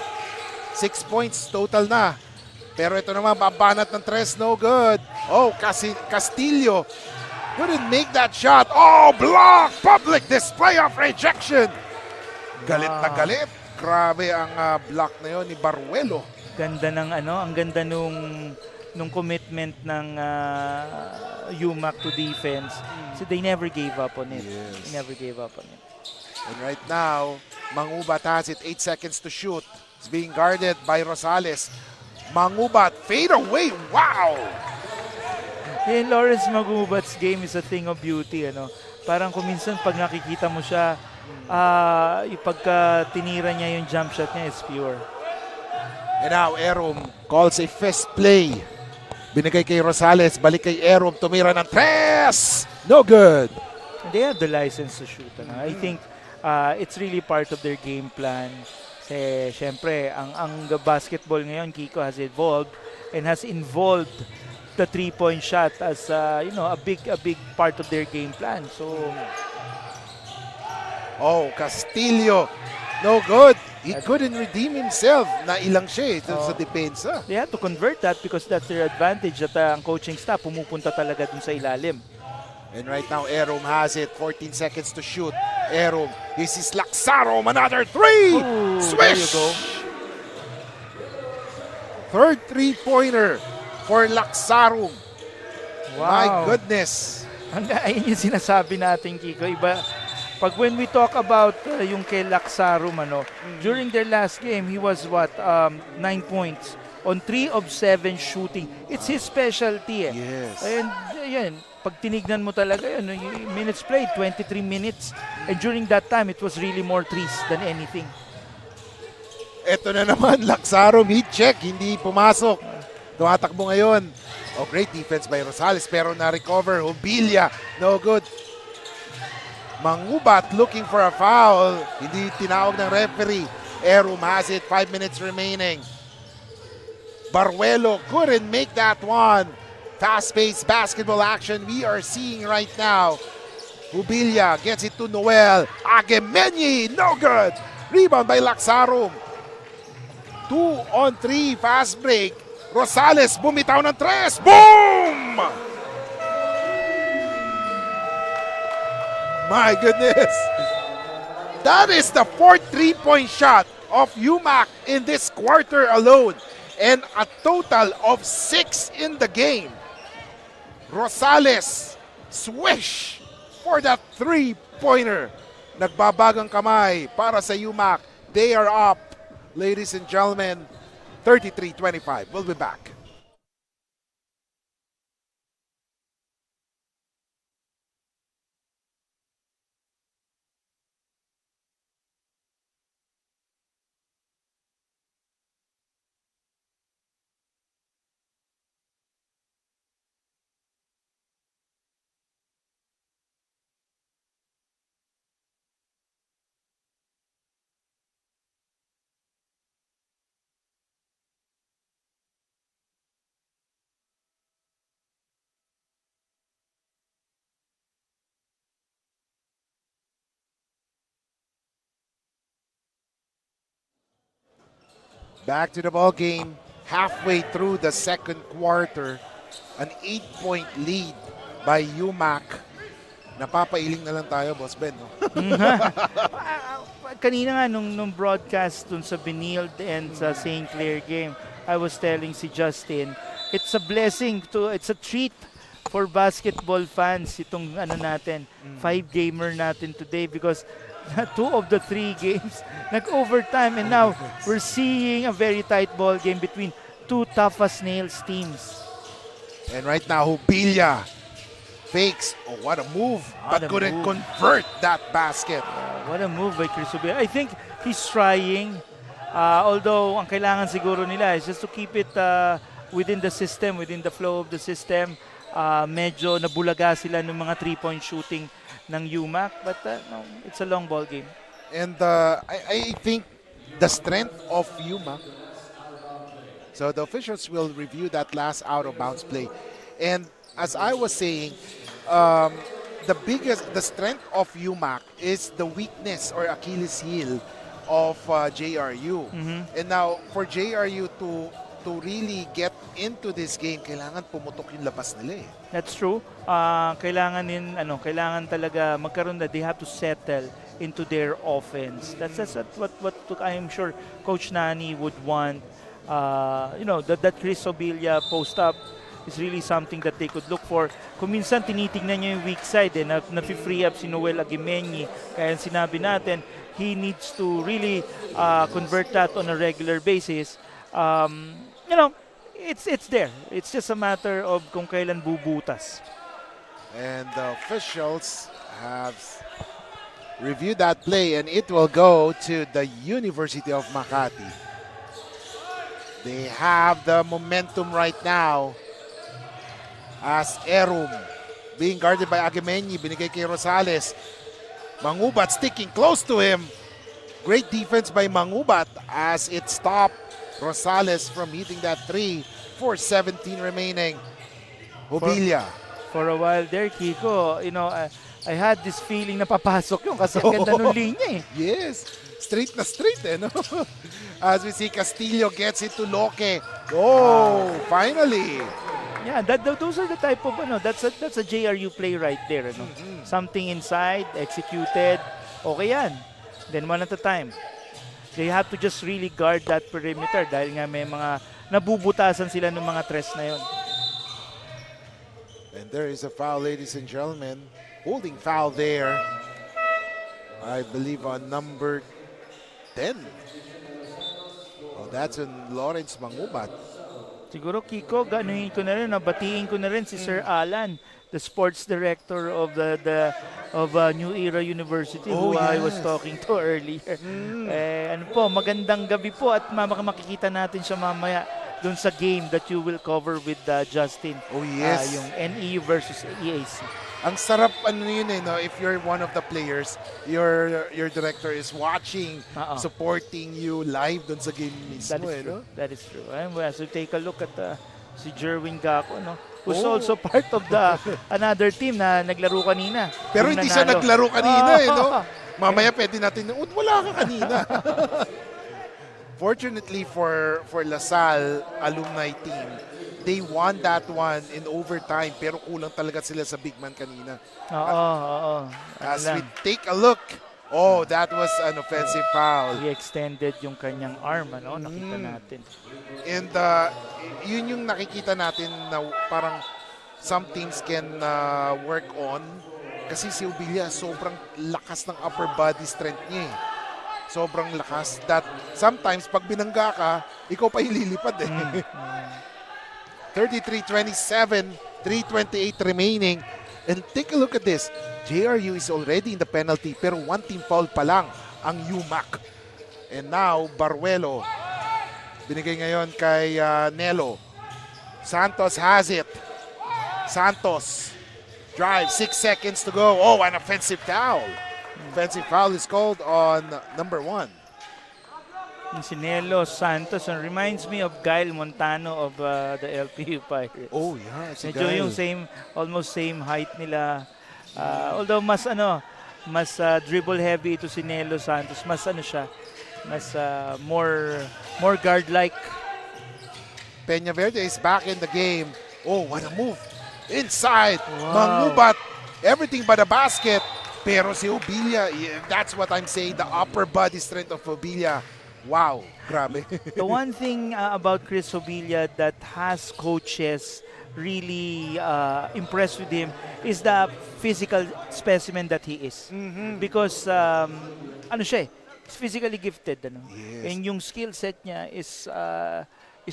6 points total na. Pero ito naman, babanat ng tres, no good. Oh, Castillo couldn't make that shot. Oh, block! Public display of rejection. Galit na galit. Grabe ang block na yon ni Baruelo. Ganda ng ang ganda nung commitment ng UMAC to defense. So they never gave up on it. Yes. They never gave up on it. And right now, Mangubat has it. 8 seconds to shoot. It's being guarded by Rosales. Mangubat, fade away. Wow! Yung Lawrence Mangubat's game is a thing of beauty. Parang kung minsan pag nakikita mo siya, pagka tinira niya yung jump shot niya is pure. And now, Erom calls a fist play. Binigay kay Rosales, balik kay Erom, tumira ng tres! No good! They have the license to shoot. I think it's really part of their game plan. Kasi, syempre, ang basketball ngayon, Kiko, has evolved and has involved the three-point shot as, a big part of their game plan. So, oh, Castillo, no good. He couldn't redeem himself. Nailang siya sa depensa. They had to convert that because that's their advantage that ang coaching staff pumupunta talaga dun sa ilalim. And right now, Erom has it. 14 seconds to shoot. Erom, this is Laksarum, another three! Ooh, Swish! there you go. Third three-pointer for Laksarum. Wow. My goodness. Ayun yung sinasabi natin, Kiko. Iba, pag when we talk about yung kay Laksarum, during their last game, he was 9 points on 3 of 7 shooting. It's his specialty. Yes. And yan, pag tinignan mo talaga yun, yung minutes played, 23 minutes. And during that time, it was really more threes than anything. Ito na naman, Laksarum, heat check, hindi pumasok. Tumatakbo ngayon. Oh, great defense by Rosales, pero na-recover. Hubilia, no good. Mangubat looking for a foul. Hindi tinawag ng referee. Erom has it, 5 minutes remaining. Baruelo couldn't make that one. Fast-paced basketball action we are seeing right now. Hubilia gets it to Noel. Agemenyi, no good. Rebound by Laksarum. 2 on 3, fast break. Rosales bumitaw ng tres. Boom! My goodness. That is the fourth three-point shot of UMAC in this quarter alone. And a total of 6 in the game. Rosales, swish for that three-pointer. Nagbabagang kamay para sa UMAC. They are up, ladies and gentlemen, 33-25. We'll be back. Back to the ball game. Halfway through the second quarter, an 8-point lead by UMAC. Napapailing na lang tayo, Boss Ben. No? Kanina nga nung broadcast dun sa Benilde and sa St. Clair game, I was telling si Justin, it's a blessing it's a treat for basketball fans itong natin, 5-gamer natin today because 2 of the 3 games nag-overtime and now we're seeing a very tight ball game between 2 tough as nails teams. And right now, Hubilia fakes. Oh, what a move. But couldn't convert that basket. What a move by Chris Hubilia. I think he's trying. Although, ang kailangan siguro nila is just to keep it within the system, within the flow of the system. Medyo nabulaga sila ng mga 3-point shooting ng UMAC. But no, it's a long ball game. And I think the strength of UMAC, So the officials will review that last out-of-bounds play. And as I was saying, the strength of UMAC is the weakness or Achilles heel of JRU. And now, for JRU to really get into this game, kailangan pumutok yung labas nila eh. That's true. Kailangan talaga magkaroon na, they have to settle into their offense. That's what I'm sure Coach Nani would want. That Chris Obilia post-up is really something that they could look for. Kung minsan tinitignan niya yung weak side, na-free up si Noel Aguimeñi. Kaya sinabi natin, he needs to really convert that on a regular basis. It's there. It's just a matter of kung kailan bubutas. And the officials have reviewed that play, and it will go to the University of Makati. They have the momentum right now as Erum being guarded by Aguimeñi, binigay kay Rosales. Mangubat sticking close to him. Great defense by Mangubat as it stopped Rosales from hitting that 3. 4:17 remaining. Obilia. For a while there, Kiko, I had this feeling na papasok yung kasi ang ganda ng linya eh. Yes. Straight na straight eh, no? As we see, Castillo gets it to Loque. Oh, finally. Yeah, those are the type of, that's a JRU play right there. Something inside, executed, okay yan. Then one at a time. They have to just really guard that perimeter dahil nga may mga nabubutasan sila ng mga tres na yon. And there is a foul, ladies and gentlemen. Holding foul there. I believe on number 10. Oh, that's on Lawrence Mangubat. Siguro, Kiko, ganuhin ko na rin, batiin ko na rin si Sir Alan, the sports director of of New Era University, who I was talking to earlier. Magandang gabi po at makikita natin siya mamaya doon sa game that you will cover with Justin. Oh yes. Yung NEU versus EAC. Ang sarap yun eh, no? If you're one of the players, your director is watching, supporting you live doon sa game mismo. That is true. So take a look at si Jerwin Gaco, who's also part of another team na naglaro kanina. Pero hindi siya naglaro kanina eh, no? Mamaya pwede natin, wala ka kanina. Fortunately for LaSalle alumni team, they won that one in overtime pero kulang talaga sila sa big man kanina. As we take a look, that was an offensive foul. He extended yung kanyang arm, nakita natin. And yun yung nakikita natin na parang some teams can work on kasi si Obilia sobrang lakas ng upper body strength niya eh. Sobrang lakas that sometimes pag binangga ka, ikaw pa yung lilipad eh. 33-27, 3:28 remaining. And take a look at this. JRU is already in the penalty pero one team foul pa lang ang UMAC. And now, Baruelo. Binigay ngayon kay Nelo. Santos has it. Santos. Drive, 6 seconds to go. Oh, an offensive foul. Offensive foul is called on number 1. Si Nelo Santos reminds me of Gail Montano of the LPU Pirates. Oh yeah, si medyo Gail. Yung almost same height nila. Although mas dribble heavy ito si Nelo Santos, mas more guard like. Peñaverde is back in the game. Oh, what a move. Inside. Wow. Mangubat. Everything but a basket. Pero si Obilia, that's what I'm saying, the upper body strength of Obilia. Wow, grabe. The one thing about Chris Obilia that has coaches really impressed with him is the physical specimen that he is. Because siya he's physically gifted. Yes. And yung skill set niya is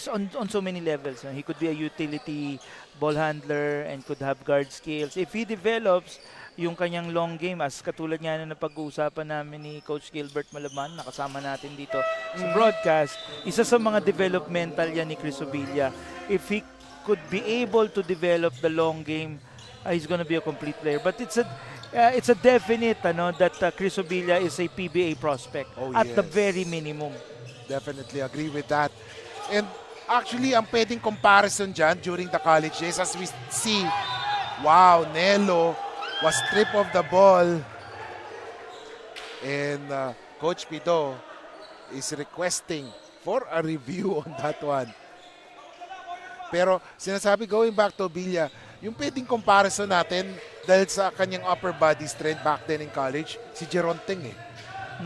on so many levels. He could be a utility ball handler and could have guard skills. If he develops yung kanyang long game, as katulad nga na napag-uusapan namin ni Coach Gilbert Malaban, nakasama natin dito sa broadcast, isa sa mga developmental yan ni Chris Obilia. If he could be able to develop the long game, he's gonna be a complete player. But it's a definite that Chris Obilia is a PBA prospect at the very minimum. Definitely agree with that. And Actually, ang pwedeng comparison dyan during the college days, as we see, wow, Nelo was stripped of the ball. And Coach Pido is requesting for a review on that one. Pero sinasabi, going back to Villa, yung pwedeng comparison natin dahil sa kanyang upper body strength back then in college, si Geronting eh.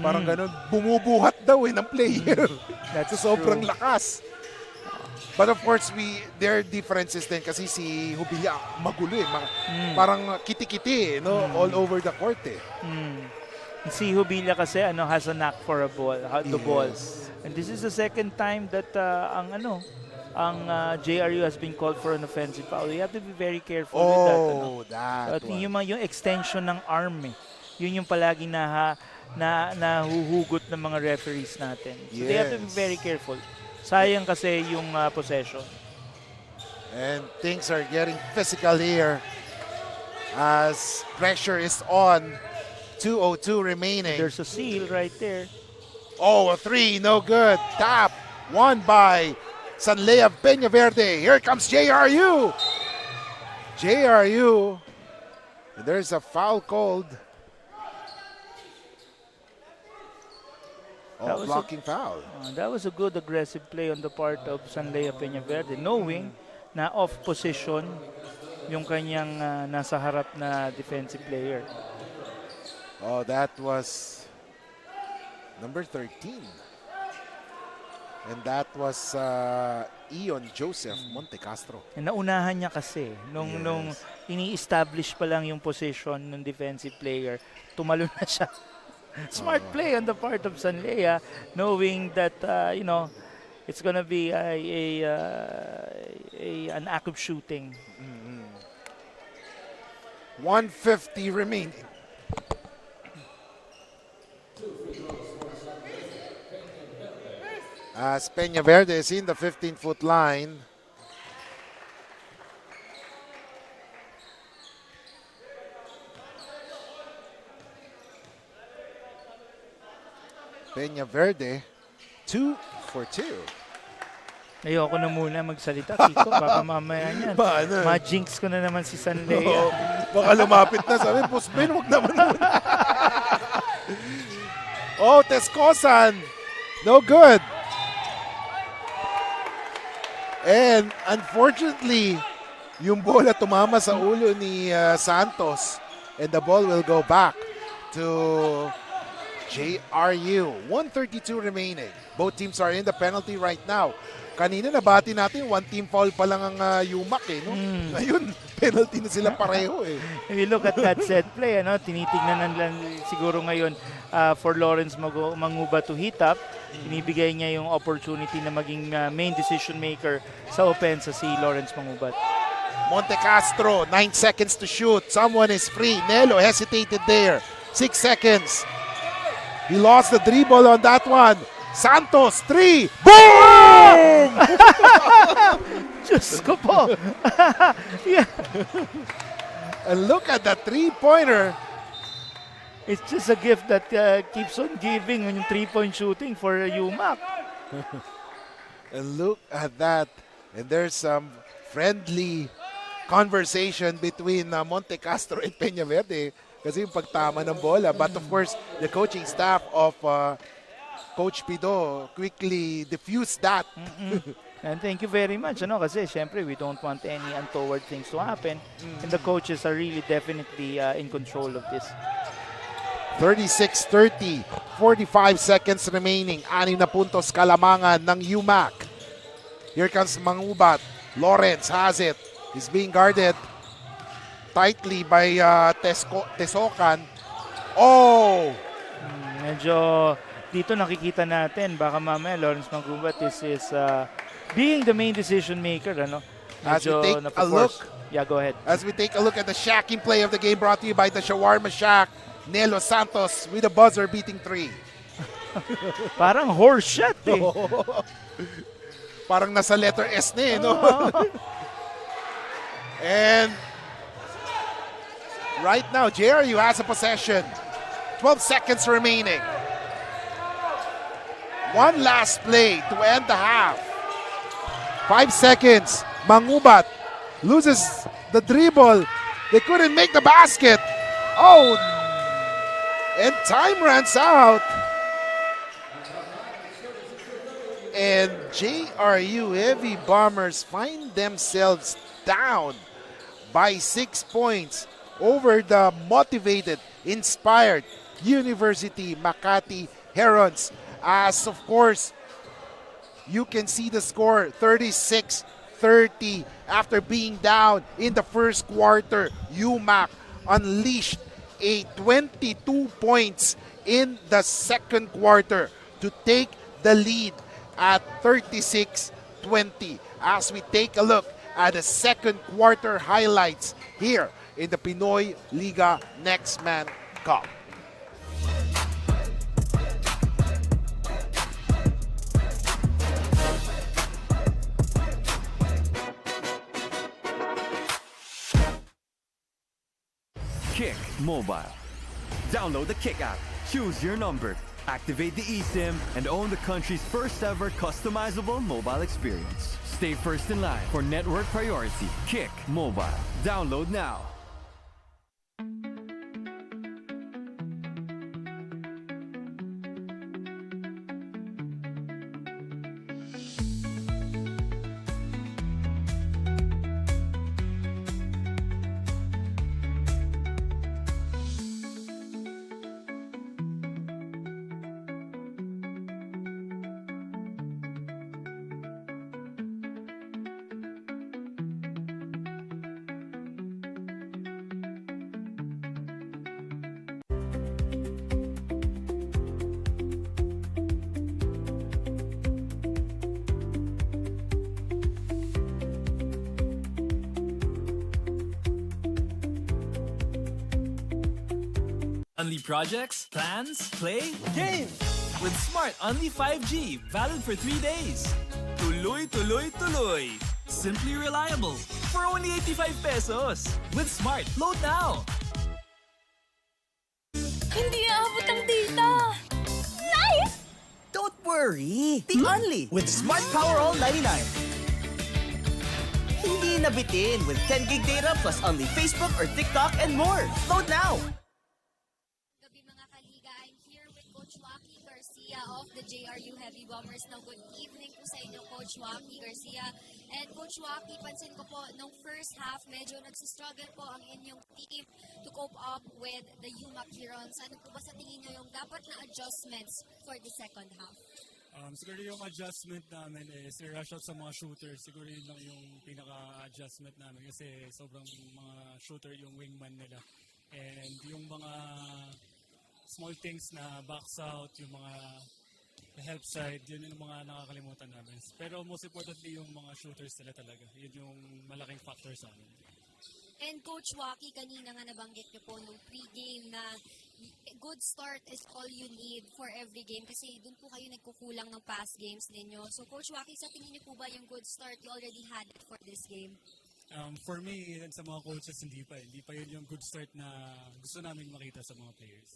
Parang ganun, bumubuhat daw ng player. That's so sobrang true. lakas. But of course, there are differences din kasi si Hubilla magulo eh. Parang kiti-kiti eh, no? All over the court eh. Si Hubilla kasi has a knack for a ball, the ball. And this is the second time that ang JRU has been called for an offensive foul. You have to be very careful with that. That one. Yung extension ng arm eh. Yun yung palaging nahuhugot ng mga referees natin. So they have to be very careful. Sayang kasi yung possession. And things are getting physical here as pressure is on. 2:02 remaining. There's a seal right there. Oh, a three, no good. Tap, won by Sanlea Peñaverde. Here comes JRU. JRU. There's a foul called. Oh, blocking foul. That was a good aggressive play on the part of Sanlea Peñaverde, knowing na off position yung kanyang nasa harap na defensive player. Oh, that was number 13. And that was Ion Joseph Montecastro. And naunahan niya kasi nung ini-establish pa lang yung position ng defensive player, tumalo na siya. Smart play on the part of Sanlea, knowing that it's gonna be an act of shooting. 150 remaining. As Peñaverde is in the 15-foot line. Peñaverde, 2 for 2. Ayoko na muna magsalita, Kiko. Baka mamaya yan. Ma-jinx ko na naman si Sanlea. Baka lumapit na. Sabi, Pusben, huwag naman muna. Oh, Tescosan. No good. And unfortunately, yung bola tumama sa ulo ni Santos. And the ball will go back to JRU. 1:32 remaining. Both teams are in the penalty right now. Kanina nabati natin, one team foul pa lang ang UMAC eh. No? Ngayon, penalty na sila pareho eh. If you look at that set play, tinitignan lang siguro ngayon for Lawrence Manguba to hit up. Binibigay niya yung opportunity na maging main decision maker sa offense si Lawrence Mangubat. Montecastro, 9 seconds to shoot. Someone is free. Nelo hesitated there. 6 seconds. He lost the dribble on that one. Santos, 3. Boom! Diyos ko po. Yeah. And look at that 3-pointer. It's just a gift that keeps on giving yung 3-point shooting for UMAC. And look at that. And there's some friendly conversation between Montecastro and Peñaverde kasi yung pagtama ng bola. But of course, the coaching staff of Coach Pido quickly diffused that. And thank you very much. Kasi syempre we don't want any untoward things to happen. And the coaches are really definitely in control of this. 36-30, 45 seconds remaining. 6 na puntos kalamangan ng UMAC. Here comes Mangubat. Lawrence has it. He's being guarded tightly by Tesokan. Oh! Medyo dito nakikita natin, baka mamaya Lawrence Mangubat is being the main decision maker. As we take a look. Yeah, go ahead. As we take a look at the shacking play of the game brought to you by the Shawarma Shack. Nelo Santos with a buzzer beating 3. Parang horse shot eh. Parang nasa letter S na eh, no? And right now, JRU has a possession. 12 seconds remaining. One last play to end the half. 5 seconds. Mangubat loses the dribble. They couldn't make the basket. Oh, and time runs out. And JRU Heavy Bombers find themselves down by 6 points over the motivated, inspired University Makati Herons. As of course, you can see the score 36-30 after being down in the first quarter. UMAC unleashed a 22 points in the second quarter to take the lead at 36-20. As we take a look at the second quarter highlights here in the Pinoyliga Nextman Cup. Kick Mobile. Download the Kick app, choose your number, activate the eSIM, and own the country's first ever customizable mobile experience. Stay first in line for network priority. Kick Mobile. Download now. Only projects, plans, play, games! With Smart Only 5G, valid for 3 days. Tuloy, tuloy, tuloy. Simply reliable. For only 85 pesos. With Smart, load now! Hindi aabot ang data. Nice! Don't worry! The Only with Smart Power All 99. Hindi nabitin with 10 gig data plus only Facebook or TikTok and more. Load now! Gabi mga kaliga, I'm here with Coach Joaquin Garcia of the JRU Heavy Bombers. Now, good evening po sa inyo, Coach Joaquin Garcia. And Coach Joaquin, pansin ko po, nung first half, medyo nagsistruggle po ang inyong team to cope up with the UMAC Herons. Ano po ba sa tingin nyo yung dapat na adjustments for the second half? Siguro yung adjustment namin is i-rush out sa mga shooters. Siguro yun lang yung pinaka-adjustment namin kasi sobrang mga shooter yung wingman nila. And yung mga small things na backs out, yung mga help side, yun yung mga nakakalimutan namin. Pero most importantly, yung mga shooters nila talaga. Yun yung malaking factor sa amin. And Coach Waki, kanina nga nabanggit niyo po nung pre-game na good start is all you need for every game kasi dun po kayo nagkukulang ng past games ninyo. So Coach Waki, sa tingin niyo po ba yung good start you already had it for this game? For me, and sa mga coaches, hindi pa. Hindi pa yun yung good start na gusto namin makita sa mga players.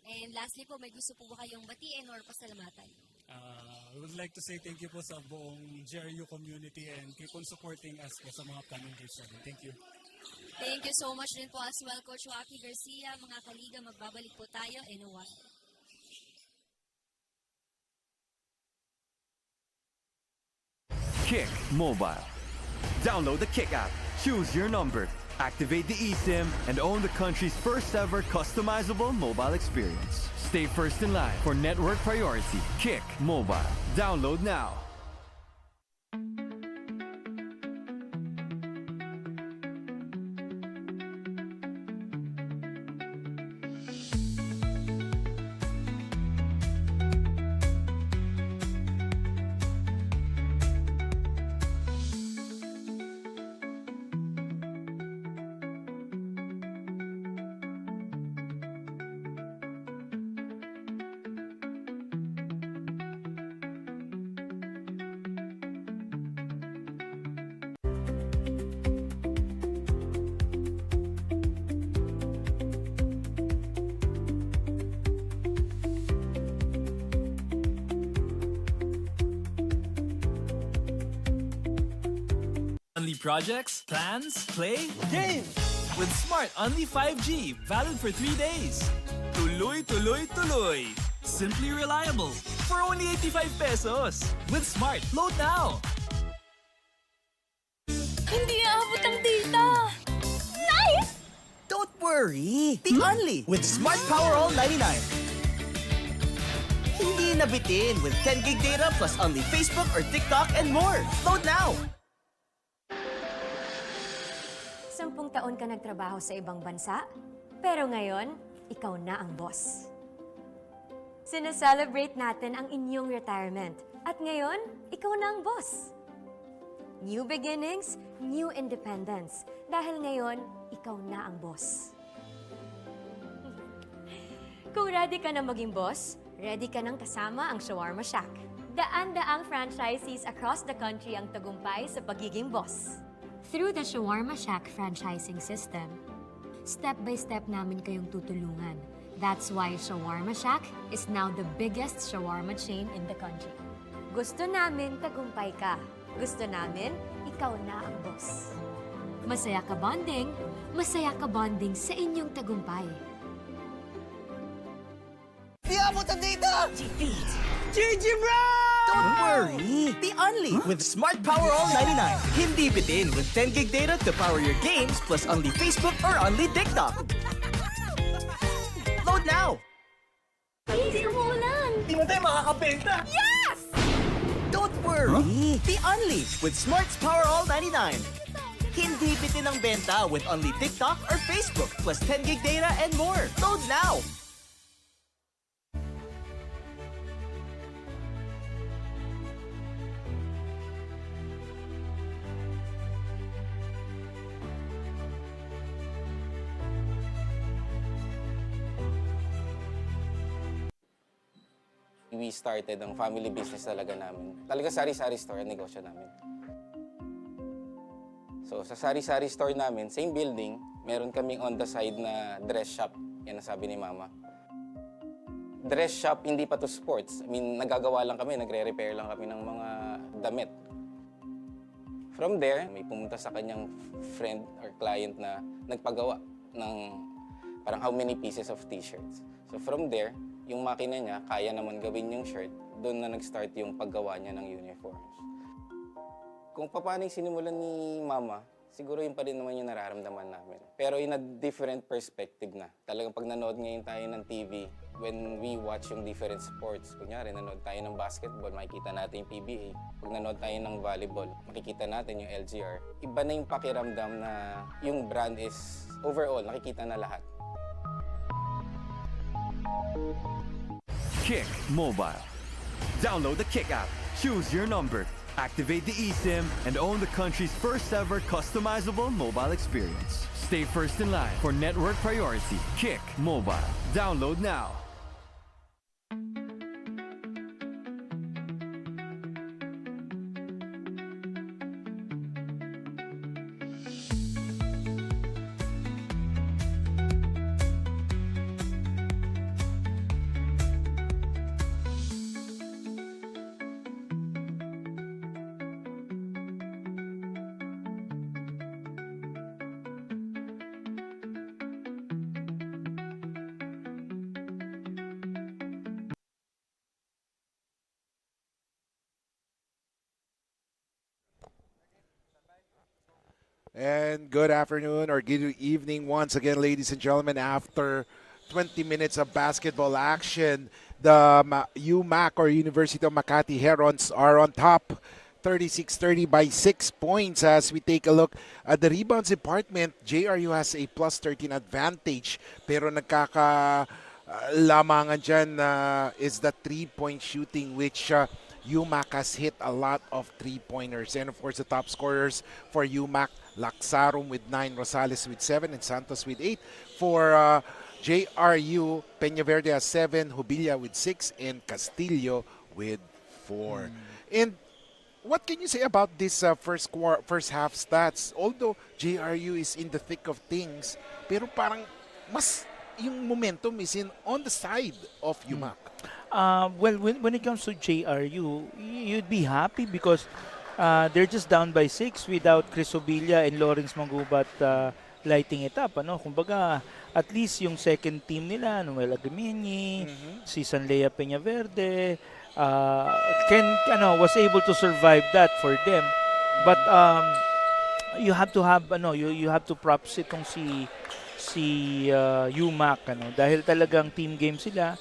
And lastly po, may gusto po ba kayong batiin or pasalamatan? I would like to say thank you po sa buong JRU community and keep on supporting us po sa mga upcoming games namin. Thank you. Thank you so much din po as well, Coach Joaquin Garcia. Mga kaliga, magbabalik po tayo in a while. Kick Mobile. Download the Kick app, choose your number, activate the eSIM, and own the country's first ever customizable mobile experience. Stay first in line for network priority. Kick Mobile. Download now. Projects, plans, play, game! With Smart Only 5G, valid for 3 days. Tuloy, tuloy, tuloy. Simply reliable. For only 85 pesos. With Smart, load now! Hindi aabot ang data. Nice! Don't worry. The Only with Smart Power All 99. Hindi nabitin with 10 gig data plus only Facebook or TikTok and more. Load now! 10 taon ka nagtrabaho sa ibang bansa, pero ngayon, ikaw na ang boss. Sineselebrate natin ang inyong retirement, at ngayon, ikaw na ang boss. New beginnings, new independence, dahil ngayon, ikaw na ang boss. Kung ready ka na maging boss, ready ka nang kasama ang Shawarma Shack. Daan-daang franchisees across the country ang tagumpay sa pagiging boss. Through the Shawarma Shack franchising system, step-by-step namin kayong tutulungan. That's why Shawarma Shack is now the biggest shawarma chain in the country. Gusto namin tagumpay ka. Gusto namin, ikaw na ang boss. Masaya ka bonding sa inyong tagumpay. Di abot ang data! GG bro! Don't worry. The Only with Smart Power All 99. Hindi bitin with 10 gig data to power your games plus only Facebook or only TikTok. Load now! Easy umuulan. Di mo tayo makakabenta! Yes! Don't worry. The Only with Smart's Power All 99. Hindi bitin ang benta with only TikTok or Facebook plus 10 gig data and more. Load now! We started ang family business talaga namin. Talaga sari-sari store ang negosyo namin. So sa sari-sari store namin, same building, meron kaming on the side na dress shop. Yan ang sabi ni Mama. Dress shop, hindi pa to sports. I mean, nagagawa lang kami, nagre-repair lang kami ng mga damit. From there, may pumunta sa kanyang friend or client na nagpagawa ng parang how many pieces of t-shirts. So from there, yung makina niya, kaya naman gawin yung shirt, doon na nag-start yung paggawa niya ng uniforms. Kung paano yung sinimulan ni Mama, siguro yun pa rin naman yung nararamdaman namin. Pero in a different perspective na. Talagang pag nanood ngayon tayo ng TV, when we watch yung different sports, kunyari nanood tayo ng basketball, makikita natin yung PBA. Pag nanood tayo ng volleyball, makikita natin yung LGR. Iba na yung pakiramdam na yung brand is overall, nakikita na lahat. Kick Mobile. Download the Kick app, choose your number, activate the eSIM, and own the country's first ever customizable mobile experience. Stay first in line for network priority. Kick Mobile. Download now. And good afternoon or good evening once again, ladies and gentlemen. After 20 minutes of basketball action, the UMac or University of Makati Herons are on top 36-30 by 6 points. As we take a look at the rebounds department, JRU has a plus 13 advantage. Pero lamangan dyan is the 3-point shooting, which UMac has hit a lot of 3-pointers. And of course, the top scorers for UMac, Laksarum with 9, Rosales with 7, and Santos with 8. For JRU, Peñaverde has 7, Jubilia with 6, and Castillo with 4. And what can you say about this first half stats? Although JRU is in the thick of things, pero parang mas yung momentum is on the side of UMac. Well, when it comes to JRU, you'd be happy because they're just down by 6 without Chris Obilla and Lawrence Mangubat lighting it up. Kumbaga, at least yung second team nila, Noel Agrimeni, si Sanlea Peñaverde, was able to survive that for them. But you have to have you have to props itong si UMAC dahil talagang team game sila,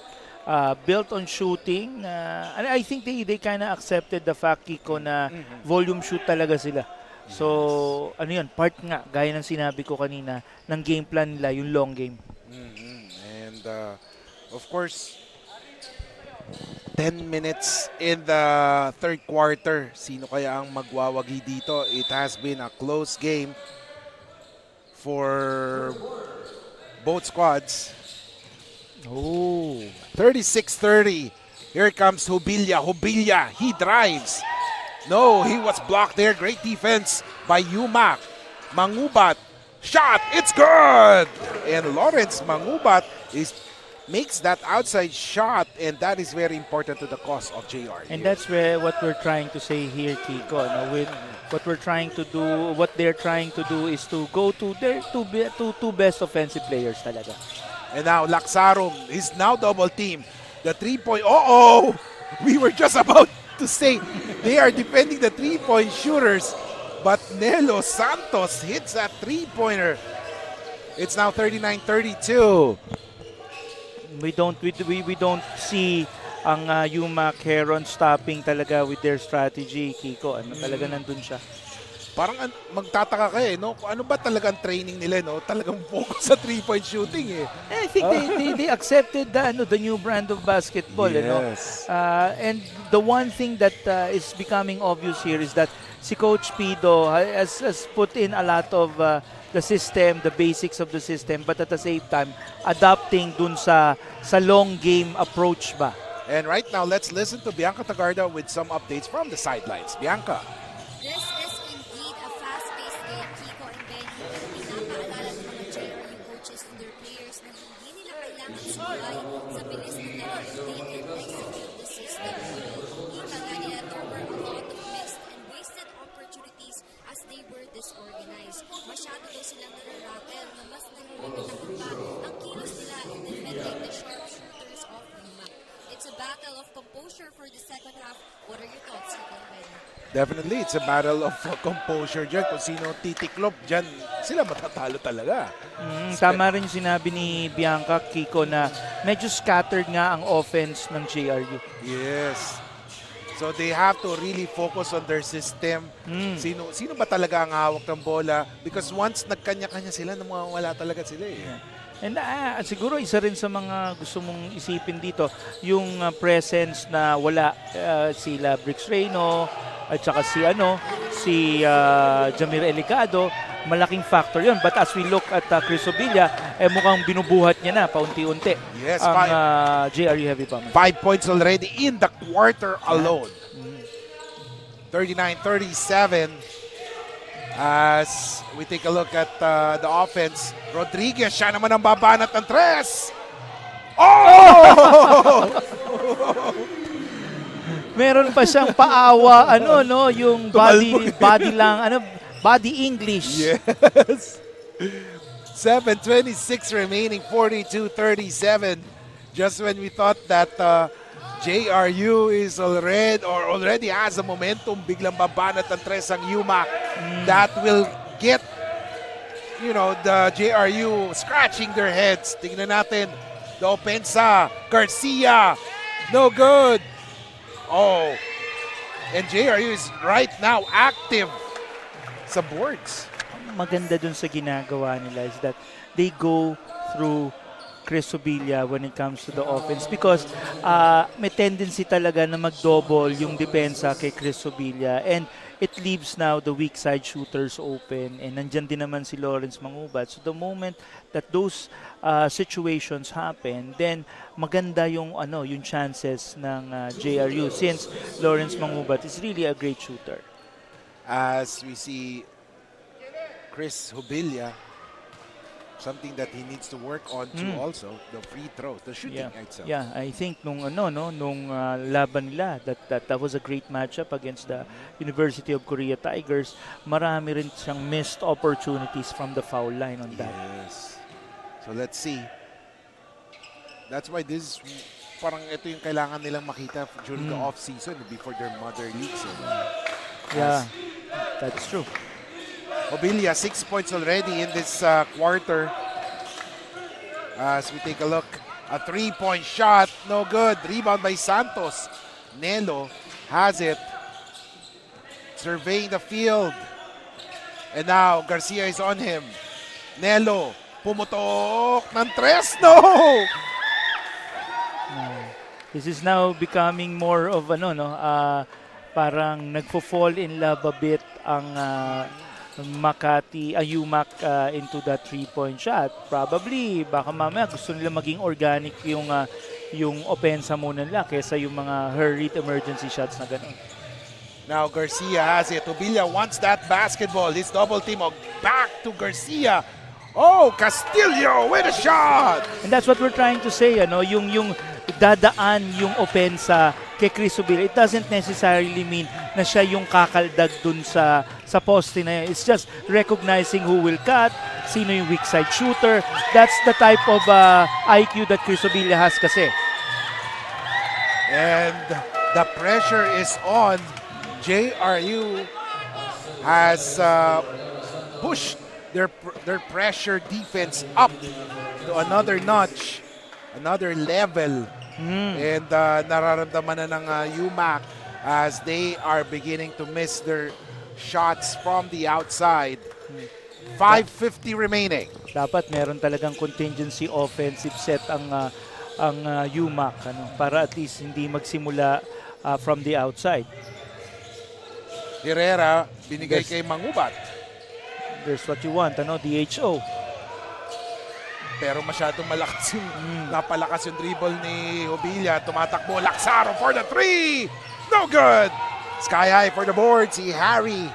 built on shooting, and I think they kind of accepted the fact, Kiko, na volume shoot talaga sila. So part nga gaya ng sinabi ko kanina ng game plan nila, yung long game. And of course, 10 minutes in the third quarter. Sino kaya ang magwawagi dito? It has been a close game for both squads. 36-30. Here comes Hubilla. Hubilla, he drives. No, he was blocked there. Great defense by Yumak. Mangubat, shot, it's good! And Lawrence Mangubat makes that outside shot, and that is very important to the cause of JR. And that's what we're trying to say here, Kiko. With what we're trying to do, what they're trying to do is to go to their two best offensive players talaga. And now Laksarum is now double team. The 3-point, we were just about to say they are defending the 3-point shooters, but Nelo Santos hits that 3-pointer. It's now 39-32. We don't see ang UMAC Heron stopping talaga with their strategy, Kiko. Talaga nandun siya. Parang magtataka ka no? Ano ba talagang training nila, no? Talagang focus sa 3-point shooting I think they accepted the new brand of basketball, yes. And the one thing that is becoming obvious here is that si Coach Pido has put in a lot of the system, the basics of the system, but at the same time adapting dun sa long game approach ba. And right now, let's listen to Bianca Tagarda with some updates from the sidelines. Bianca. This is indeed a fast-paced game, Kiko and Benny. Pinapaalala ng mga JRU coaches to their players na hindi nila kailangan sumulay sa bilis ng update and execute the system. Ika nga nila, there were a lot of missed and wasted opportunities as they were disorganized. Masyado daw silang nararattle na mas nalulimitan pa ang kilos nila in defending the sharpshooters of UMAC. It's a battle of composure for the second half. What are your thoughts, Kiko and Benny? Definitely, it's a battle of composure dyan. Kung sino titiklop dyan, sila matatalo talaga. Tama rin yung sinabi ni Bianca, Kiko, na medyo scattered nga ang offense ng JRU. Yes. So they have to really focus on their system. Sino ba talaga ang hawak ng bola? Because once nagkanya-kanya sila, nawawala talaga sila And siguro isa rin sa mga gusto mong isipin dito, yung presence na wala sila Brix Reyno at saka si Jamir Eligado, malaking factor yun. But as we look at Chris Obilla, mukhang binubuhat niya na paunti-unti yes, ang JRU Heavy Bomber. 5 points already in the quarter alone. 39-37. As we take a look at the offense, Rodriguez, siya naman ang babanat ng tres. Meron pa siyang paawa, yung body lang, body English. Yes. 7:26 remaining, 42-37. Just when we thought that JRU is already has a momentum, biglang babanat ng tres ang UMAC. That will get the JRU scratching their heads. Tingnan natin, the offensa, Garcia, no good. And JRU is right now active sa boards. Maganda dun sa ginagawa nila is that they go through Chris Obilla when it comes to the offense because may tendency talaga na mag-double yung depensa kay Chris Obilla and it leaves now the weak side shooters open and nandyan din naman si Lawrence Mangubat. So the moment that those situations happen, then maganda yung chances ng JRU since Lawrence Mangubat is really a great shooter. As we see Chris Hubilla, something that he needs to work on to also, the free throws, the shooting itself. Yeah, I think nung laban nila, that was a great matchup against the University of Korea Tigers. Marami rin siyang missed opportunities from the foul line on that. Yes. So let's see. That's why this parang ito yung kailangan nilang makita during the off season before their mother leagues. Yeah, that's true. Obilia, 6 points already in this quarter. As we take a look, a 3-point shot, no good. Rebound by Santos. Nelo has it. Surveying the field. And now, Garcia is on him. Nelo, pumutok ng tres. No! This is now becoming more of parang nagfo-fall in love a bit ang Makati, UMAC into that 3-point shot. Probably, baka mamaya gusto nila maging organic yung opensa muna nila kesa yung mga hurried emergency shots na ganun. Now Garcia has it. Obilia wants that basketball. His double team. Back to Garcia. Oh, Castillo with a shot. And that's what we're trying to say, yung dadaan yung opensa kay Chris Obilia. It doesn't necessarily mean na siya yung kakaldag dun sa poste na yun. It's just recognizing who will cut, sino yung weak side shooter. That's the type of IQ that Chris Obilia has kasi. And the pressure is on. JRU has pushed their pressure defense up to another notch, another level. And nararamdaman na ng UMAC as they are beginning to miss their shots from the outside. 5:50 remaining. Dapat meron talagang contingency offensive set ang UMAC para at least hindi magsimula from the outside. Herrera binigay kay Mangubat. There's what you want, DHO. Pero masyadong malakas yung napalakas yung dribble ni Obilia. Tumatakbo Laksaro for the 3. No good. Sky high for the board si Harry.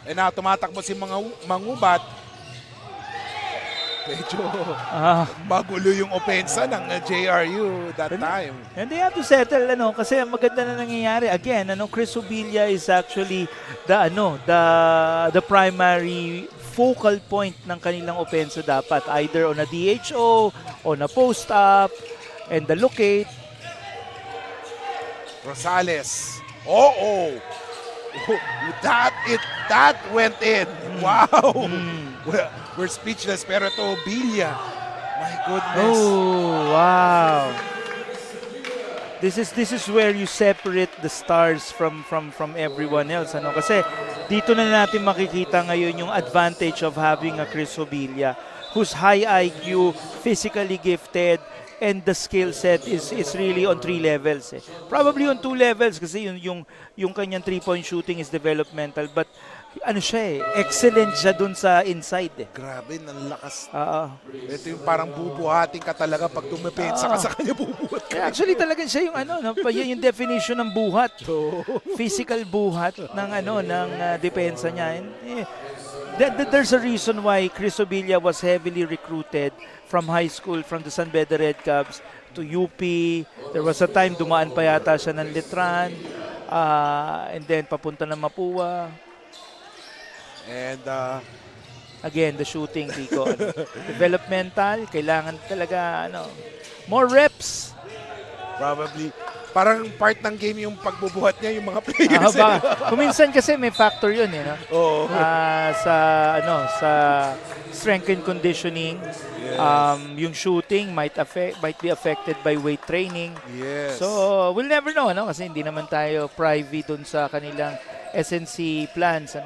And now tumatakbo si Mangubat. Medyo magulo yung opensa ng JRU that time. And they have to settle kasi maganda na nangyayari. Again, Chris Obilia is actually the primary focal point ng kanilang opensa dapat, either on a DHO, on a post up, and the locate. Rosales. Oh. That went in. Wow. We're speechless, pero ito Obilia. My goodness. Oh, wow. This is where you separate the stars from everyone else, kasi dito na natin makikita ngayon yung advantage of having a Chris Obilia who's high IQ, physically gifted, and the skill set is really on 3 levels. Probably on 2 levels kasi yung kanyang 3-point shooting is developmental, but excellent siya dun sa inside. Grabe, nanlakas. Ito yung parang bubuhatin ka talaga pag dumepensa ka sa kanya, bubuhat ka. Actually talaga siya yung yung definition ng buhat. Physical buhat ng ng depensa niya. There's a reason why Chris Obilia was heavily recruited from high school, from the San Beda Red Cubs to UP. There was a time dumaan pa yata siya ng Letran, and then papunta ng Mapua. And again, the shooting, Pico. Developmental, kailangan talaga more reps. Probably. Parang part ng game yung pagbubuhat niya, yung mga players. Kuminsan kasi may factor yun, Oo. sa strength and conditioning. Yes. Yung shooting might be affected by weight training. Yes. So, we'll never know, kasi hindi naman tayo privy dun sa kanilang SNC plans,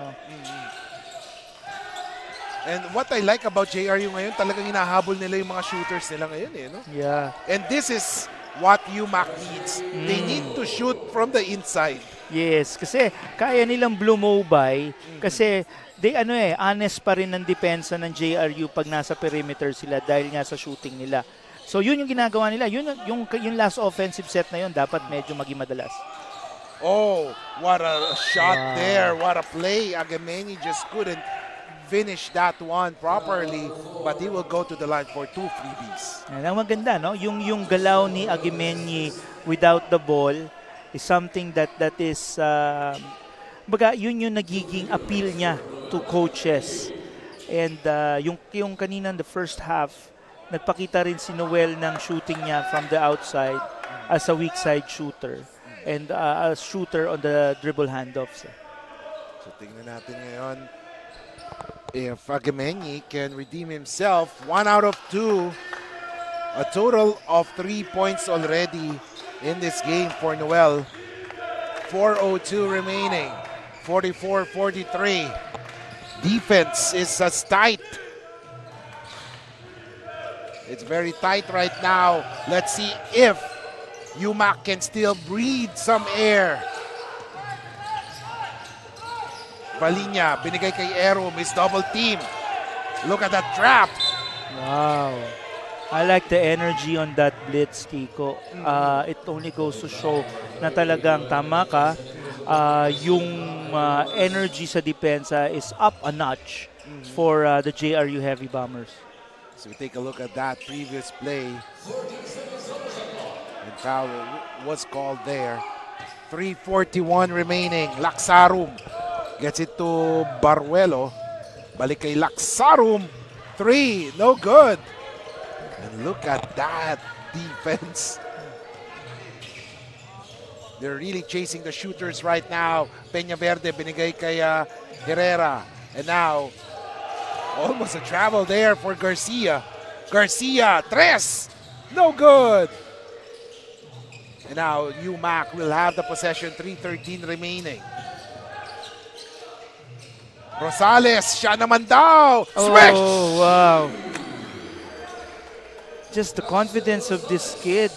And what I like about JRU ngayon, talagang hinahabol nila yung mga shooters nila ngayon, Yeah. And this is what UMAC needs. They need to shoot from the inside. Yes, kasi kaya nilang blumobay kasi they honest pa rin ng depensa ng JRU pag nasa perimeter sila dahil nga sa shooting nila. So yun yung ginagawa nila. Yung last offensive set na yun dapat medyo maging madalas. Oh, what a shot there. What a play. Agameni just couldn't finish that one properly, but he will go to the line for 2 freebies. Yan ang maganda, no? Yung galaw ni Agimenyi without the ball is something that is baga yun yung nagiging appeal niya to coaches. And yung kanina in the first half, nagpakita rin si Noel ng shooting niya from the outside as a weak side shooter and a shooter on the dribble handoffs. So tingnan natin ngayon if Agimenyi can redeem himself. 1 out of 2. A total of 3 points already in this game for Noel. 4:02 remaining. 44-43. Defense is as tight. It's very tight right now. Let's see if UMAC can still breathe some air. Valinya, binigay kay Ero, miss double team. Look at that trap. Wow. I like the energy on that blitz, Kiko. It only goes to show na talagang tama ka. Yung energy sa depensa is up a notch for the JRU Heavy Bombers. So we take a look at that previous play. And foul was called there. 3:41 remaining. Laksarum gets it to Baruelo. Balik kay Laksarum. 3, no good. And look at that defense. They're really chasing the shooters right now. Peña Verde binigay kay Herrera. And now, almost a travel there for Garcia. Garcia, 3, no good. And now UMAC will have the possession, 3:13 remaining. Rosales, siya naman daw. Swish! Oh, wow. Just the confidence of this kid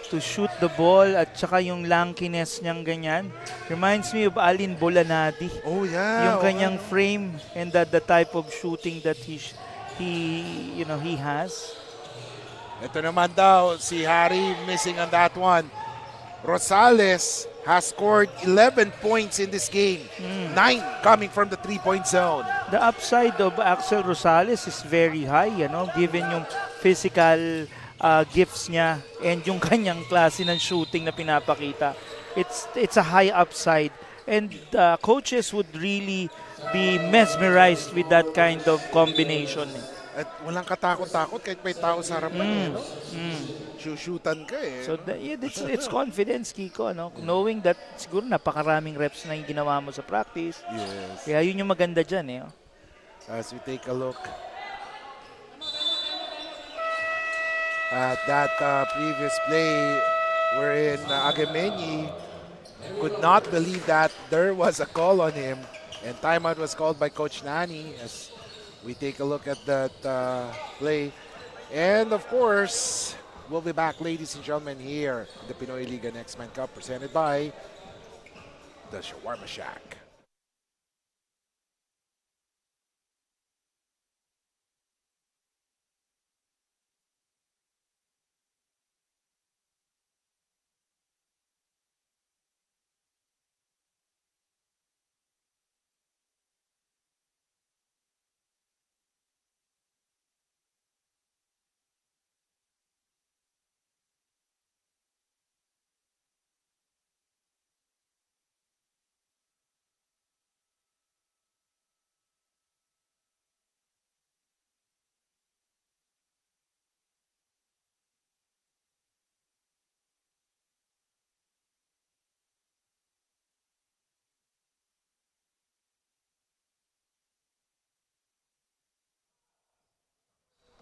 to shoot the ball at saka yung lankiness niyang ganyan. Reminds me of Alin Bolanadi. Oh yeah. Yung kanyang frame and the type of shooting that he has. Ito naman daw si Harry missing on that one. Rosales has scored 11 points in this game. 9 coming from the 3-point zone. The upside of Axel Rosales is very high, given yung physical gifts niya and yung kanyang klase ng shooting na pinapakita. It's a high upside and coaches would really be mesmerized with that kind of combination. At walang katakot-takot kahit may tao sa harapan no? Shootan ka eh. So it's confidence, Kiko, knowing that siguro napakaraming reps na yung ginawa mo sa practice. Yes. Kaya yun yung maganda dyan. As we take a look at that previous play wherein Agimenyi could not believe that there was a call on him and timeout was called by Coach Nani as we take a look at that play. And of course, we'll be back, ladies and gentlemen, here the Pinoyliga Nextman Cup presented by the Shawarma Shack.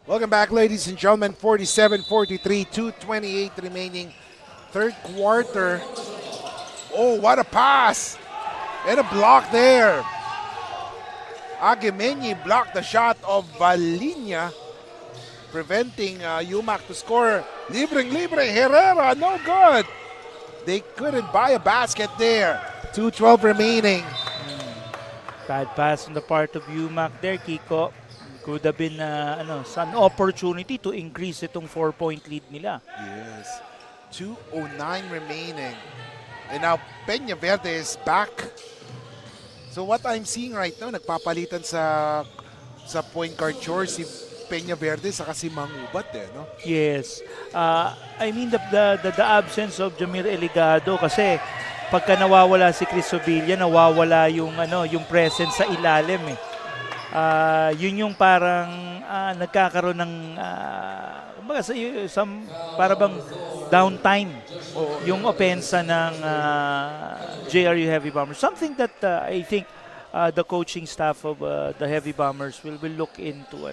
Welcome back, ladies and gentlemen. 47-43, 2:28 remaining. Third quarter. Oh, what a pass! And a block there. Agimenyi blocked the shot of Valinya, preventing UMAC to score. Libre, Herrera, no good. They couldn't buy a basket there. 2:12 remaining. Bad pass on the part of UMAC there, Kiko. Could have been an opportunity to increase itong 4-point lead nila. Yes. 2:09 remaining. And now Peña Verde is back. So what I'm seeing right now, nagpapalitan sa sa point guard chore si Peña Verde saka si Mangubat no? Yes. I mean the absence of Jamir Eligado kasi pagka nawawala si Chris Sobilla, nawawala yung yung presence sa ilalim eh. Yun yung parang nagkakaroon ng kumbaga para bang downtime yung opensa ng JRU Heavy Bombers. Something that I think the coaching staff of the Heavy Bombers will look into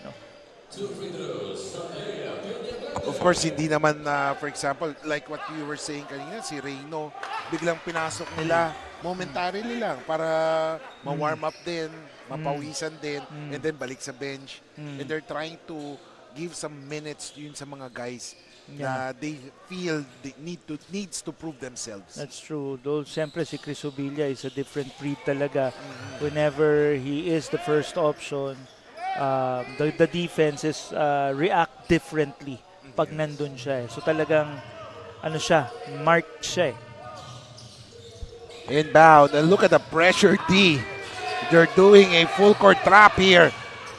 Of course, hindi naman, for example, like what you were saying kanina, si Reyno, biglang pinasok nila momentarily lang para ma-warm up din, mapawisan din, and then balik sa bench. And they're trying to give some minutes yun sa mga guys na they feel they needs to prove themselves. That's true. Though siyempre si Chris Obilla is a different breed talaga. Whenever he is the first option, the defenses react differently pag nandun siya eh. So talagang marked siya eh. Inbound, and look at the pressure D. They're doing a full court trap here.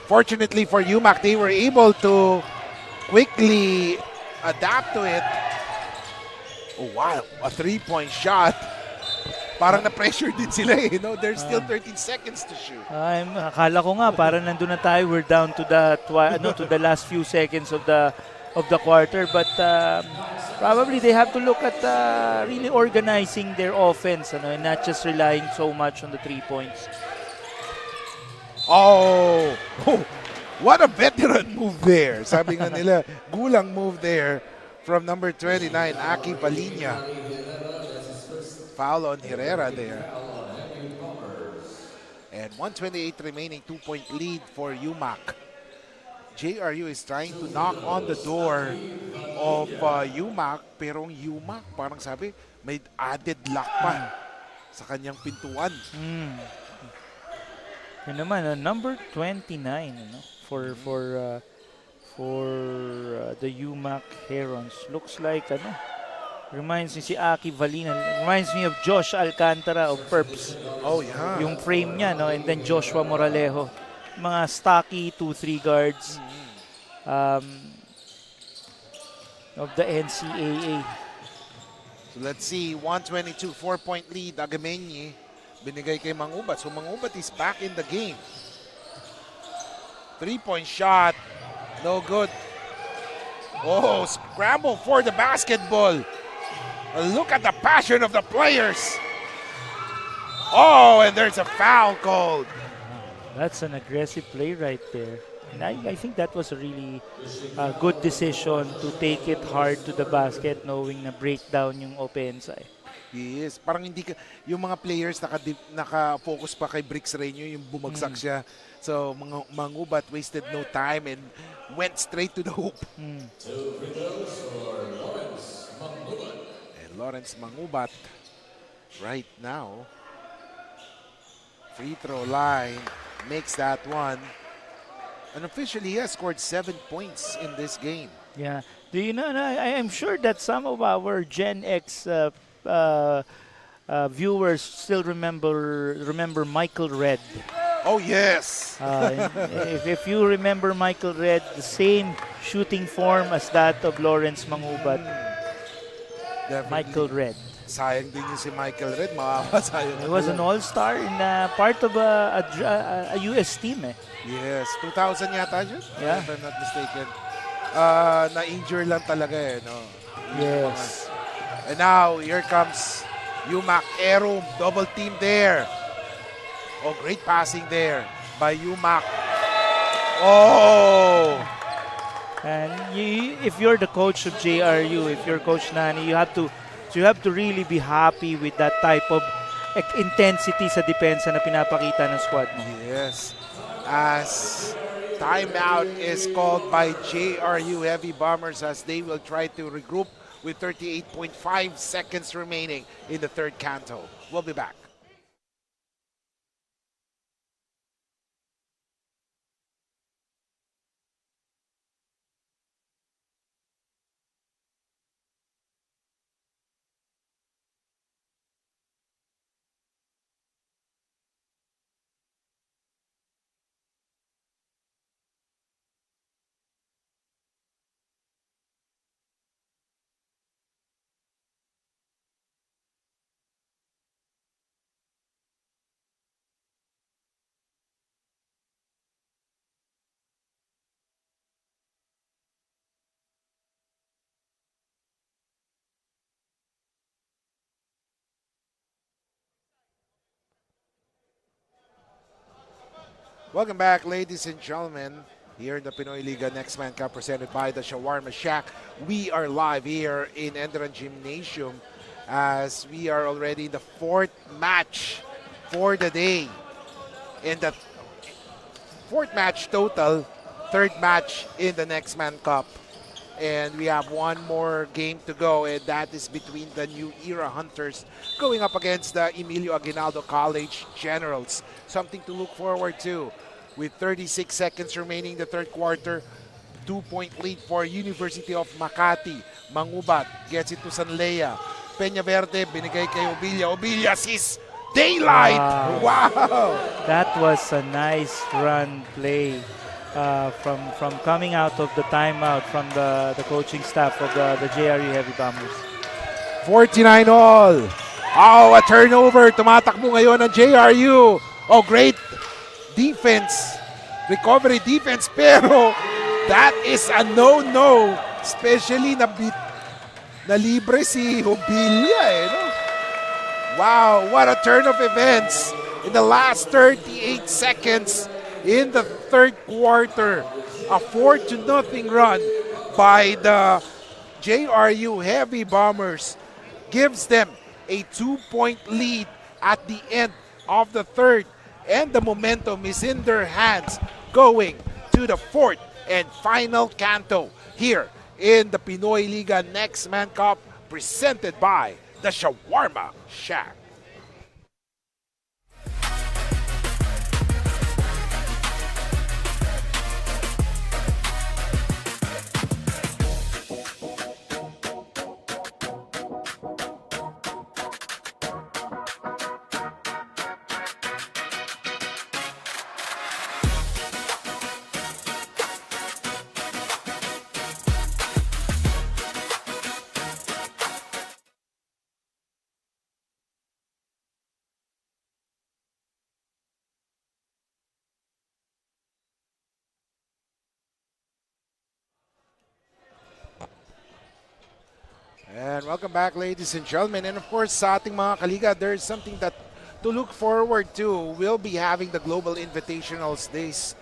Fortunately for UMAC, they were able to quickly adapt to it. Oh wow, a three-point shot. Parang na-pressure din sila eh. No? There's still 13 seconds to shoot. Akala ko nga parang nandun na tayo. We're down to the last few seconds of the quarter, but probably they have to look at really organizing their offense and not just relying so much on the 3 points. Oh, what a veteran move there. Sabi nga nila, gulang move there from number 29, Aki Balinya. Foul on Herrera there. And 1:28 remaining, 2-point lead for UMAC. JRU is trying to knock on the door of UMAC, pero UMAC parang sabi may added lock pa sa kanyang pintuan. Yun naman, number 29 for the UMAC Herons. Looks like reminds me si Aki Valina, reminds me of Josh Alcantara of Perps. Oh yeah. Yung frame niya and then Joshua Moralejo. Mga stocky 2-3 guards of the NCAA. So let's see, 122, 4-point lead, Agamenyi, binigay kay Mangubat. So Mangubat is back in the game. 3-point shot, no good. Oh, scramble for the basketball. Look at the passion of the players. Oh, and there's a foul called. That's an aggressive play right there. And I think that was a really good decision to take it hard to the basket knowing na breakdown yung opensa. Yes, parang hindi ka, yung mga players naka-focus pa kay Bricks Reño, yung bumagsak siya. So, Mangubat wasted no time and went straight to the hoop. And Lawrence Mangubat right now, free throw line, makes that one. And officially, he has scored 7 points in this game. Yeah. Do you know, I'm sure that some of our Gen X viewers still remember Michael Red. Oh, yes. If you remember Michael Red, the same shooting form as that of Lawrence Mangubat. Michael Red. Sayang din yung si Michael Red. Mawawa sayang. He was an all-star in part of a US team eh. Yes, 2000 yata yun. Yeah. If I'm not mistaken. Na-injure lang talaga eh. No? Yes. And now, here comes UMAC. Erum, double team there. Oh, great passing there by UMAC. Oh! And if you're the coach of JRU, if you're Coach Nani, you have to really be happy with that type of intensity sa depensa na pinapakita ng squad mo. Yes. As timeout is called by JRU Heavy Bombers as they will try to regroup with 38.5 seconds remaining in the third canto. We'll be back. Welcome back, ladies and gentlemen, here in the Pinoyliga Nextman Cup presented by the Shawarma Shack. We are live here in ENDERUN Gymnasium as we are already in the fourth match for the day. In the fourth match total, third match in the Nextman Cup. And we have one more game to go, and that is between the New Era Hunters going up against the Emilio Aguinaldo College Generals. Something to look forward to. With 36 seconds remaining in the third quarter, 2-point lead for University of Makati. Mangubat gets it to Sanlea. Peña Verde, binigay kay Obilla. Obilla sees daylight! Wow! That was a nice run play from coming out of the timeout from the coaching staff of the JRU Heavy Bombers. 49 all. Oh, a turnover. Tumatakbo ngayon ang JRU. Oh, great defense. Recovery defense. Pero that is a no-no. Especially na libre si Obilla. No? Wow, what a turn of events in the last 38 seconds in the third quarter. A 4-0 run by the JRU Heavy Bombers gives them a 2-point lead at the end of the third, and the momentum is in their hands going to the fourth and final canto here in the Pinoyliga Nextman Cup presented by the Shawarma Shack. And welcome back, ladies and gentlemen. And of course, sa ating mga kaliga, there's something that to look forward to. We'll be having the Global Invitationals this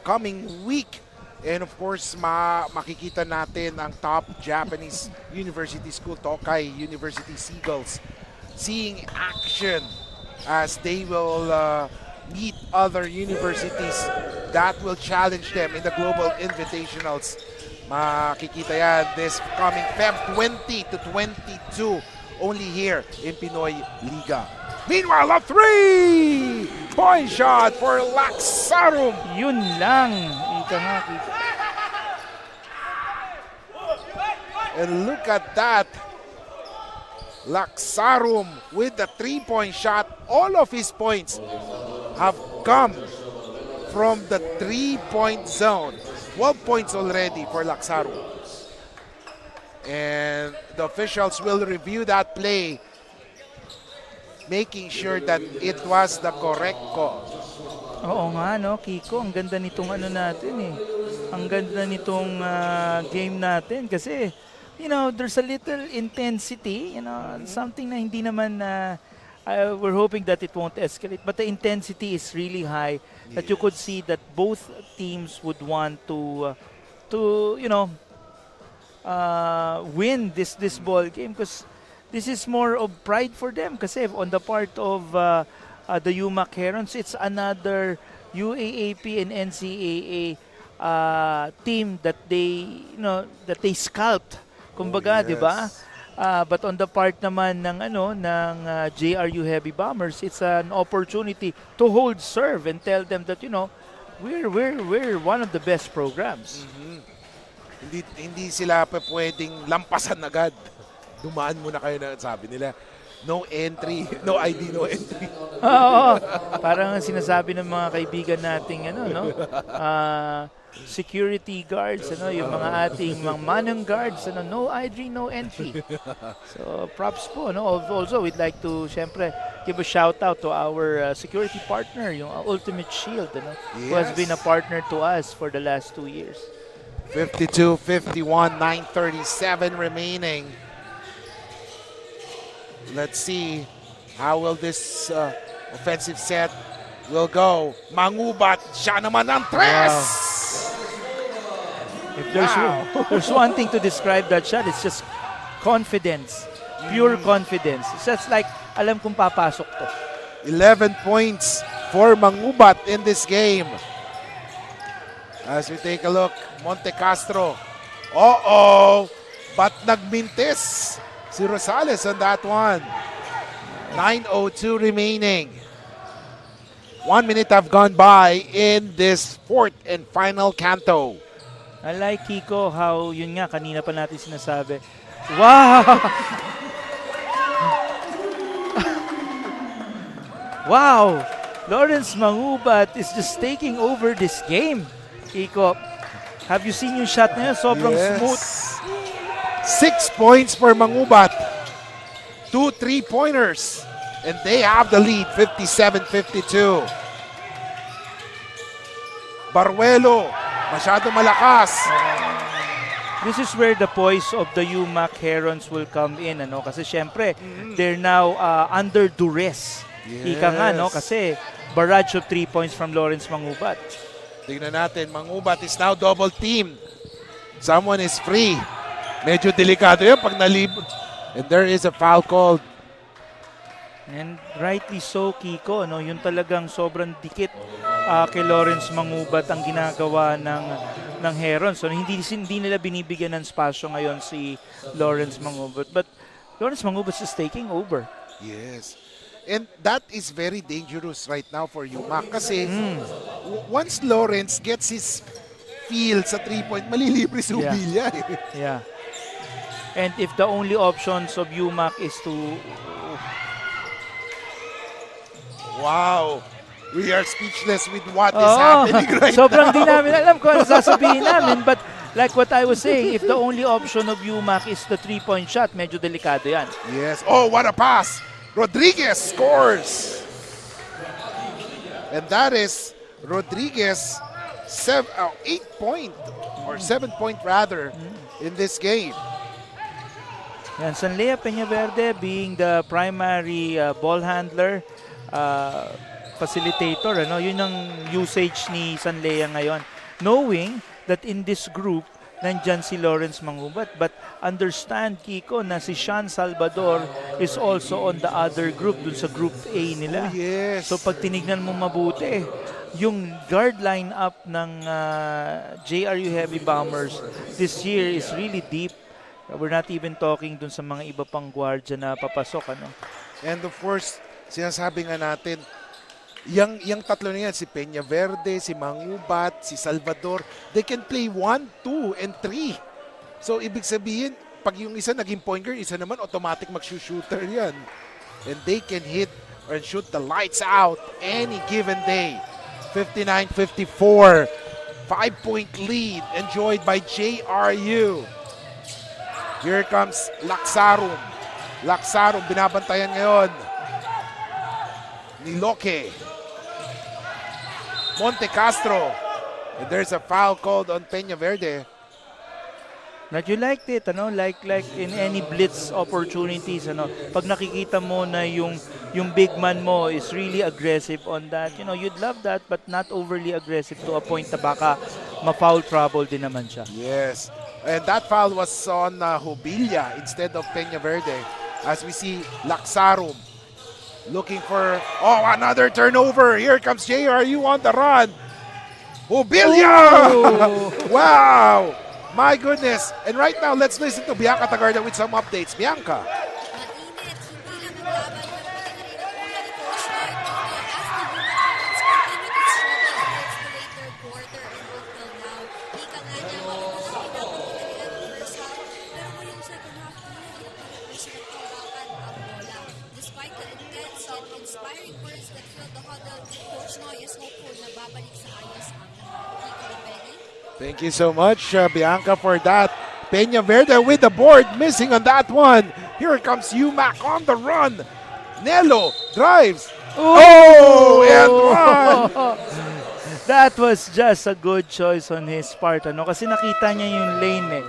coming week. And of course, makikita natin ang top Japanese university school, Tokai University Seagulls, seeing action as they will meet other universities that will challenge them in the Global Invitationals. Makikita yan this coming Feb 20 to 22 only here in Pinoy Liga. Meanwhile, a 3-point shot for Laxarum. Yun lang. Ika nga, kita. And look at that. Laxarum with the 3-point shot. All of his points have come from the 3-point zone. 12 points already for Laxarum. And the officials will review that play, making sure that it was the correct call. Oo nga, no, Kiko. Ang ganda nitong ano natin eh. Ang ganda nitong game natin kasi, you know, there's a little intensity, you know, something na hindi naman we're hoping that it won't escalate, but the intensity is really high, that you could see that both teams would want to you know, win this ball game, because this is more of pride for them, kasi on the part of the UMAC Herons, it's another UAAP and NCAA team that they scalped, kumbaga, yes. di ba? But on the part naman ng JRU Heavy Bombers, it's an opportunity to hold serve and tell them that, you know, we're one of the best programs. Hindi sila pwedeng lampasan agad. Dumaan muna kayo na, sabi nila. No entry, no ID, no entry. Oo, parang sinasabi ng mga kaibigan nating security guards, yung mga ating mga manang guards, no ID, no entry. So props po, Also, we'd like to syempre give a shout out to our security partner, yung Ultimate Shield, who has been a partner to us for the last 2 years. 52-51, 9:37 remaining. Let's see how will this offensive set will go. Mangubat, siya naman ang tres! If there's one thing to describe that shot, it's just confidence. Pure confidence. It's just like, alam kong papasok to. 11 points for Mangubat in this game. As we take a look, Monte Castro. But nagmintis si Rosales on that one. 9:02 remaining. 1 minute have gone by in this fourth and final canto. I like, Kiko, how, yun nga, kanina pa natin sinasabi. Wow! Wow! Lawrence Mangubat is just taking over this game. Kiko, have you seen yung shot na yun? Sobrang smooth. 6 points for Mangubat. 2 3-pointers. And they have the lead, 57-52. Baruelo, masyado malakas. This is where the poise of the UMAC Herons will come in, ano? Kasi syempre, they're now under duress. Ika nga, no? Kasi barrage of 3 points from Lawrence Mangubat. Tingnan natin, Mangubat is now double teamed. Someone is free. Medyo delikado yan pag nalibot. And there is a foul called. And rightly so, Kiko, no? Yun talagang sobrang dikit kay Lawrence Mangubat ang ginagawa ng Herons. So hindi nila binibigyan ng spasyo ngayon si Lawrence Mangubat. But Lawrence Mangubat is taking over. Yes. And that is very dangerous right now for UMAC kasi once Lawrence gets his feel sa 3-point, malilibre si Ubilya. Yeah. And if the only options of UMAC is to... Wow! We are speechless with what is happening right sobrang now. di namin alam kung ano sasabihin namin. But like what I was saying, if the only option of UMAC is the 3-point shot, medyo delikado yan. Yes. Oh, what a pass! Rodriguez scores! And that is Rodriguez 8-point or 7-point rather in this game. Yan, Sanlea Peñaverde being the primary ball handler, facilitator, ano? Yun ang usage ni Sanlea ngayon. Knowing that in this group, nandyan si Lawrence Mangubat. But understand, Kiko, na si Sean Salvador is also on the other group, dun sa group A nila. Oh, yes. So pag tinignan mo mabuti, yung guard lineup ng JRU Heavy Bombers this year is really deep. We're not even talking dun sa mga iba pang guardia na papasok, ano? And of course, sinasabi nga natin, yung tatlo na yan, si Peñaverde, si Mangubat, si Salvador, they can play 1, 2, and 3. So, ibig sabihin, pag yung isa naging point guard, isa naman automatic mag-shooter yan. And they can hit or shoot the lights out any given day. 59-54, 5-point lead enjoyed by JRU. Here comes Laksarum. Laksarum, binabantayan ngayon ni Loque. Monte Castro. And there's a foul called on Peñaverde. That you liked it, ano? Like in any blitz opportunities, ano? Pag nakikita mo na yung big man mo is really aggressive on that, you know, you'd love that, but not overly aggressive to a point na baka ma-foul trouble din naman siya. Yes. And that foul was on Hubilla instead of Peñaverde. As we see Laksarum looking for, another turnover. Here comes JRU on the run. Hubilla! Wow! My goodness. And right now, let's listen to Bianca Tagarda with some updates. Bianca. Thank you so much, Bianca, for that. Peñaverde with the board, missing on that one. Here comes UMAC on the run. Nelo drives. And one! That was just a good choice on his part, ano? Kasi nakita niya yung lane eh.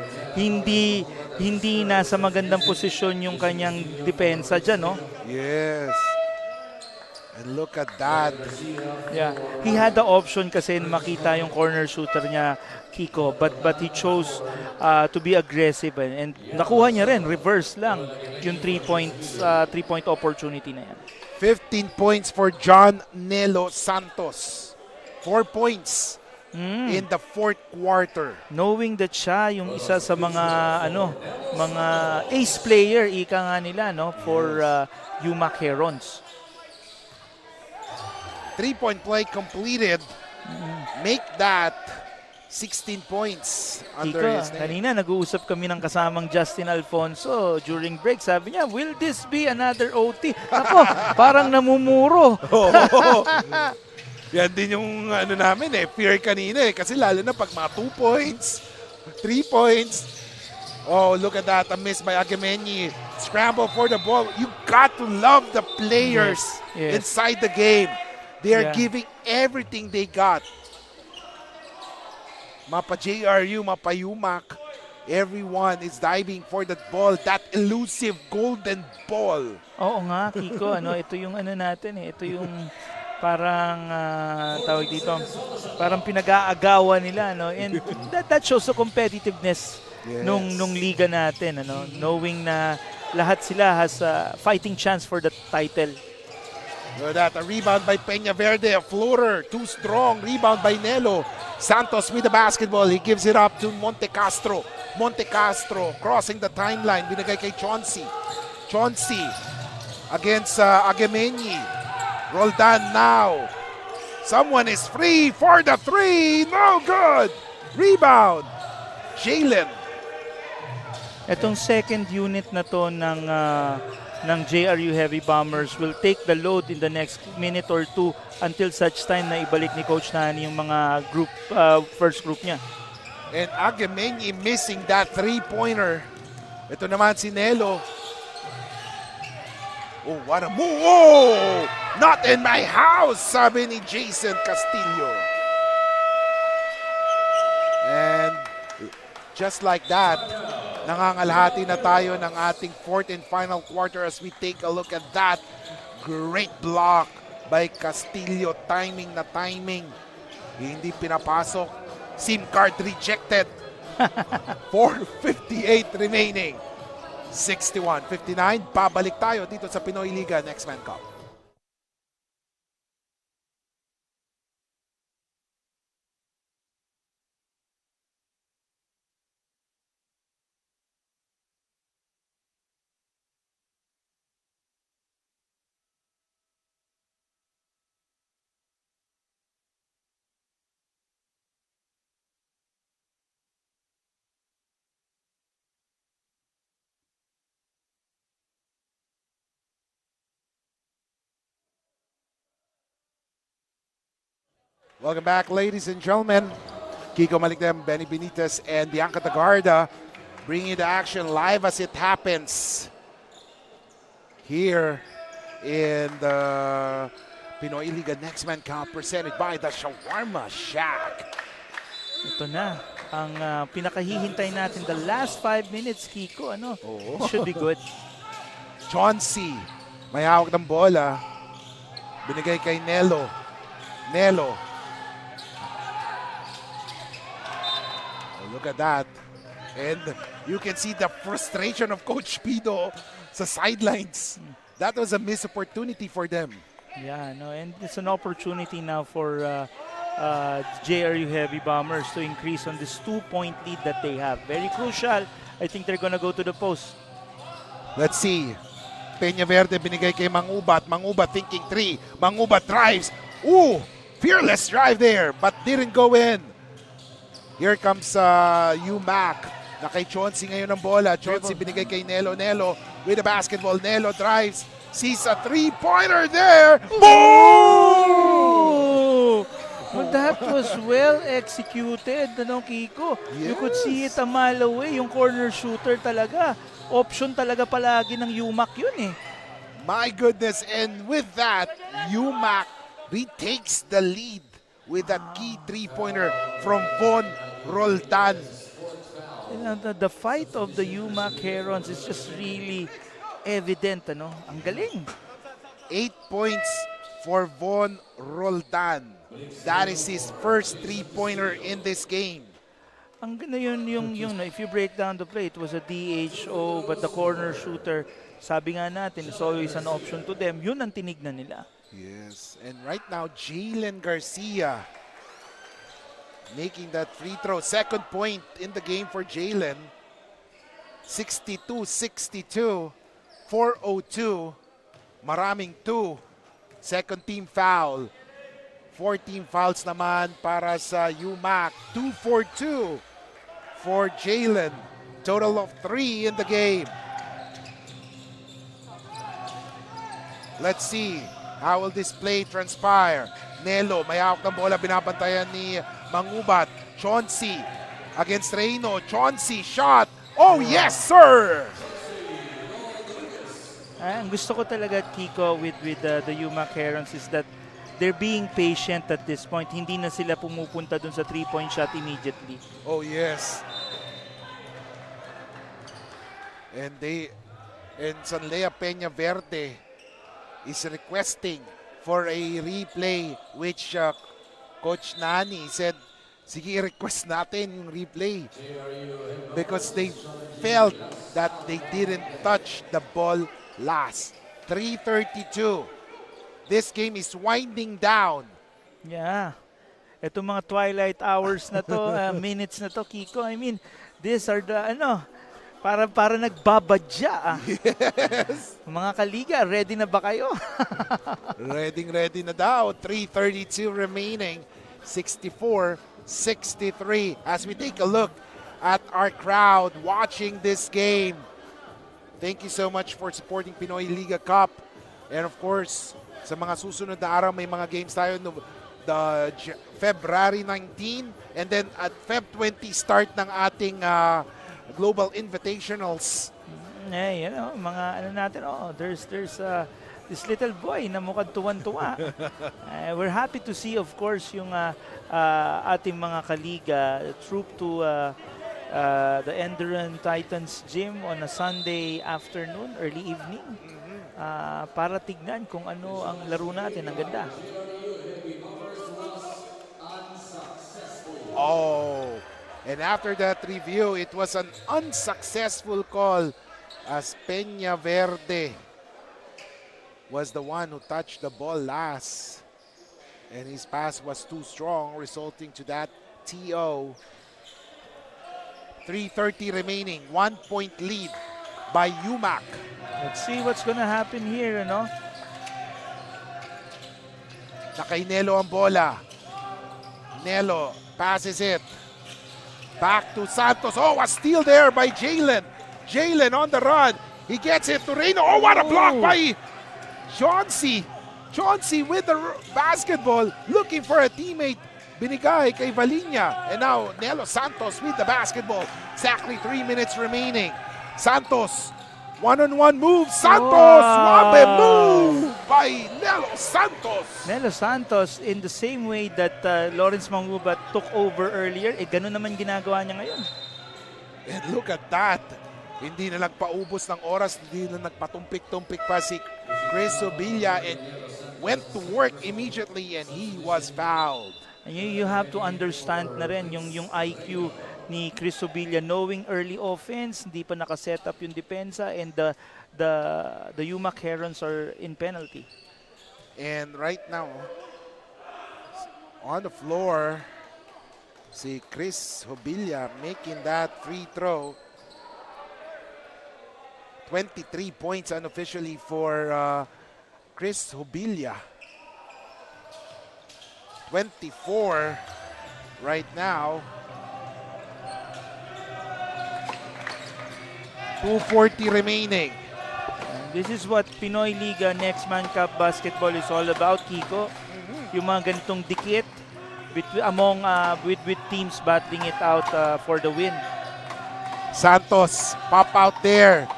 Hindi nasa magandang posisyon yung kanyang depensa dyan, no? Yes. And look at that. Yeah, he had the option kasi na makita yung corner shooter niya, Kiko, but he chose to be aggressive and nakuha niya rin, reverse lang yung 3 point opportunity na yan. 15 points for John Nelo Santos. 4 points in the fourth quarter. Knowing that siya yung isa sa mga ace player ika nga nila for UMAC Herons. 3-point play completed. Make that 16 points under Ika, his name. kanina nag-uusap kami ng kasamang Justin Alfonso during break. Sabi niya, will this be another OT? Ako, parang namumuro. Yan din yung namin fear kanina kasi lalo na pag mga 2 points, 3 points. Oh, look at that, a miss by Agameni. Scramble for the ball. You got to love the players Yes. inside the game. They are Yeah. giving everything they got. Mapa JRU, mapa UMAC, everyone is diving for that ball, that elusive golden ball. Oo nga, Kiko, ito yung natin ito yung parang tawag dito, parang pinag-aagawan nila, and that shows the competitiveness nung liga natin, knowing na lahat sila has a fighting chance for the title. Look at that, a rebound by Peña Verde, a floater, too strong, rebound by Nelo. Santos with the basketball, he gives it up to Monte Castro. Monte Castro crossing the timeline, binigay kay Chauncey. Chauncey against Agameni. Roldan now. Someone is free for the three, no good. Rebound, Jalen. Itong second unit na to ng JRU Heavy Bombers will take the load in the next minute or two until such time na ibalik ni Coach Nani yung mga group first group niya. And Agameni missing that three-pointer. Ito naman si Nelo. Oh, what a move! Oh, not in my house, sabi ni Jason Castillo. And just like that, nangangalahati na tayo ng ating fourth and final quarter as we take a look at that great block by Castillo. Timing na timing. Hindi pinapasok. SIM card rejected. 4:58 remaining. 61-59. Pabalik tayo dito sa Pinoyliga Nextman Cup. Welcome back, ladies and gentlemen. Kiko Malikdem, Benny Benitez, and Bianca Tagarda bringing you the action live as it happens here in the Pinoyliga Nextman Cup presented by the Shawarma Shack. Ito na ang pinakahihintay natin the last 5 minutes, Kiko. It should be good. Chauncey, may hawak ng bola. Binigay kay Nelo. Nelo. Look at that. And you can see the frustration of Coach Pido sa sidelines. That was a missed opportunity for them. Yeah, and it's an opportunity now for JRU Heavy Bombers to increase on this 2-point lead that they have. Very crucial. I think they're gonna go to the post. Let's see. Peña Verde binigay kay Mangubat. Mangubat thinking three. Mangubat drives. Ooh, fearless drive there, but didn't go in. Here comes UMAC. Na kay Chauncey ngayon ng bola. Chauncey binigay kay Nelo. Nelo with the basketball. Nelo drives. Sees a three-pointer there. Boom! Well, that was well executed, Kiko. You could see it a mile away. Yung corner shooter talaga. Option talaga palagi ng UMAC yun eh. My goodness. And with that, UMAC retakes the lead with that key three-pointer from Von Roldan. The fight of the UMAC Herons is just really evident, Ang galing. 8 points for Von Roldan. That is his first three-pointer in this game. Ang ganda yung if you break down the play, it was a DHO, but the corner shooter, sabi nga natin, it's always an option to them. Yun ang tinignan nila. Yes, and right now, Jalen Garcia making that free throw. Second point in the game for Jalen. 62-62, 4:02. Maraming 2. Second team foul. 14 fouls naman para sa UMAC. 2-4-2 for Jalen. Total of 3 in the game. Let's see how will this play transpire. Nelo, may hawak ng bola, binabantayan ni Mangubat. Chauncey against Reyno. Chauncey shot. Oh yes, sir! Ang gusto ko talaga, Kiko, with the UMAC Herons is that they're being patient at this point. Hindi na sila pumupunta dun sa 3-point shot immediately. Oh yes. And Sanlea Peña Verde is requesting for a replay, which Coach Nani said, sige, request natin yung replay. Because they felt that they didn't touch the ball last. 3:32. This game is winding down. Yeah. Itong mga twilight hours na to, minutes na to, Kiko. I mean, these are the, para nagbabadya. Yes. Mga kaliga, ready na ba kayo? Ready na daw. 3:32 remaining. 64-63. As we take a look at our crowd watching this game. Thank you so much for supporting Pinoyliga Cup. And of course, sa mga susunod na araw, may mga games tayo no, the February 19 and then at Feb 20 start ng ating Global Invitationals. Eh, mga natin, there's this little boy na mukhang tuwan-tuwa. We're happy to see, of course, yung ating mga kaliga troop to the ENDERUN Titans Gym on a Sunday afternoon, early evening, para tignan kung ano ang laro natin. Ang ganda. Oh, and after that review, it was an unsuccessful call as Peña Verde was the one who touched the ball last. And his pass was too strong, resulting to that TO. 3:30 remaining, 1-point lead by UMAC. Let's see what's gonna happen here, Nakay Nelo ang bola. Nelo passes it. Back to Santos. Oh, a steal there by Jalen. Jalen on the run. He gets it to Reyno. Oh, what a block by Chauncey. Chauncey with the basketball, looking for a teammate. Binigay kay Valinya. And now, Nelo Santos with the basketball. Exactly 3 minutes remaining. Santos, one-on-one move. Santos, wabe move by Nelo Santos. Nelo Santos, in the same way that Lawrence Mangubat took over earlier, ganun naman ginagawa niya ngayon. And look at that. Hindi na nagpaubos ng oras, hindi na nagpatumpik-tumpik pa si Chris Obilla and went to work immediately and he was fouled. And you have to understand na rin yung IQ ni Chris Obilla, knowing early offense, hindi pa nakaset up yung depensa, and the UMAC Herons are in penalty. And right now, on the floor, si Chris Obilla making that free throw. 23 points unofficially for Chris Obilla. 24 right now. 2:40 remaining. This is what Pinoyliga Nextman Cup basketball is all about, Kiko. Yung mga ganitong dikit with teams battling it out for the win. Santos pop out there.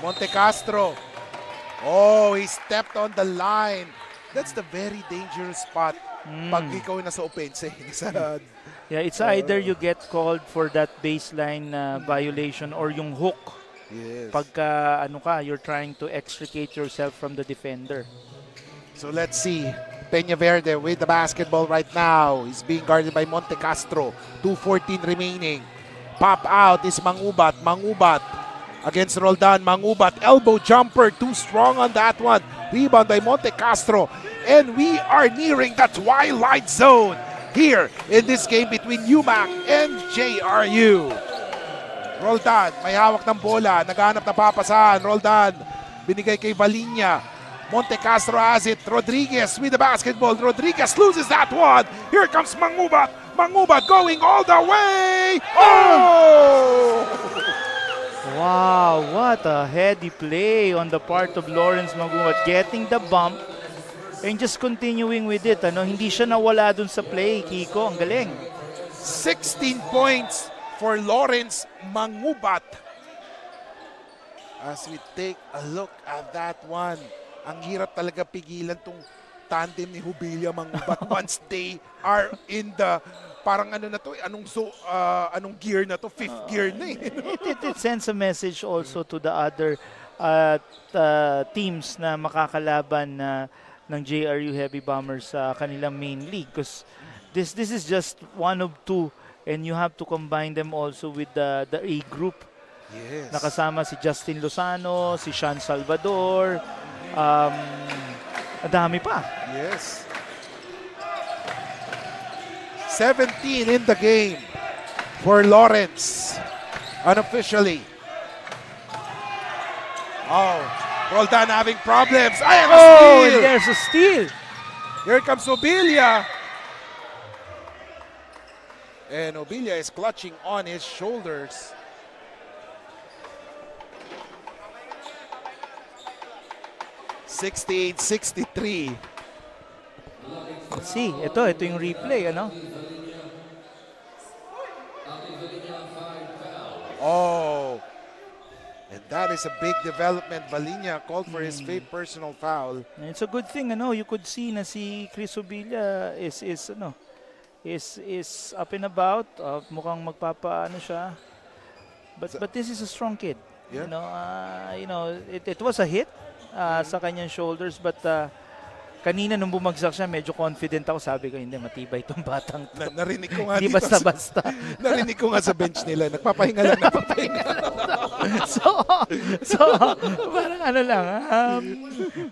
Monte Castro. Oh, he stepped on the line. That's the very dangerous spot pag ikaw nasa offense. Yeah, it's either you get called for that baseline violation or yung hook. Yes. Pagka you're trying to extricate yourself from the defender. So let's see. Peña Verde with the basketball right now. He's being guarded by Monte Castro. 2:14 remaining. Pop out is Mangubat. Mangubat against Roldan. Mangubat, elbow jumper. Too strong on that one. Rebound by Monte Castro. And we are nearing the twilight zone here in this game between UMAC and JRU. Roldan, may hawak ng bola. Naghanap na papasahan. Roldan, binigay kay Valinya. Monte Castro has it. Rodriguez with the basketball. Rodriguez loses that one. Here comes Mangubat. Mangubat going all the way. Oh! Wow, what a heady play on the part of Lawrence Mangubat, getting the bump and just continuing with it. Ano, hindi siya nawala dun sa play, Kiko. Ang galing. 16 points for Lawrence Mangubat. As we take a look at that one, ang hirap talaga pigilan tong tandem ni Jubilia Mangubat once they are in the parang ano na to, anong gear na to, fifth gear na eh. It sends a message also to the other teams na makakalaban ng JRU Heavy Bombers sa kanilang main league, because this is just one of two and you have to combine them also with the A group. Yes. Nakasama si Justin Lozano, si Sean Salvador, dami pa. Yes. 17 in the game for Lawrence, unofficially. Oh, Roldan having problems. I have a Oh, steal. and there's a steal. Here comes Obilia. And Obilia is clutching on his shoulders. (68-63). Let's see, ito yung replay, ano? Oh, and that is a big development. Valinya called for his fifth personal foul. And it's a good thing, ano, you could see na si Chris Obilla is up and about, mukhang magpapaano siya. But this is a strong kid. Yeah. It was a hit sa kanyang shoulders, but kanina nung bumagsak siya, medyo confident ako. Sabi ko, hindi, matibay itong batang to. Narinig ko nga Hindi dito basta-basta. narinig ko nga sa bench nila. Nagpapahinga lang, nagpapahinga. so, parang ano lang,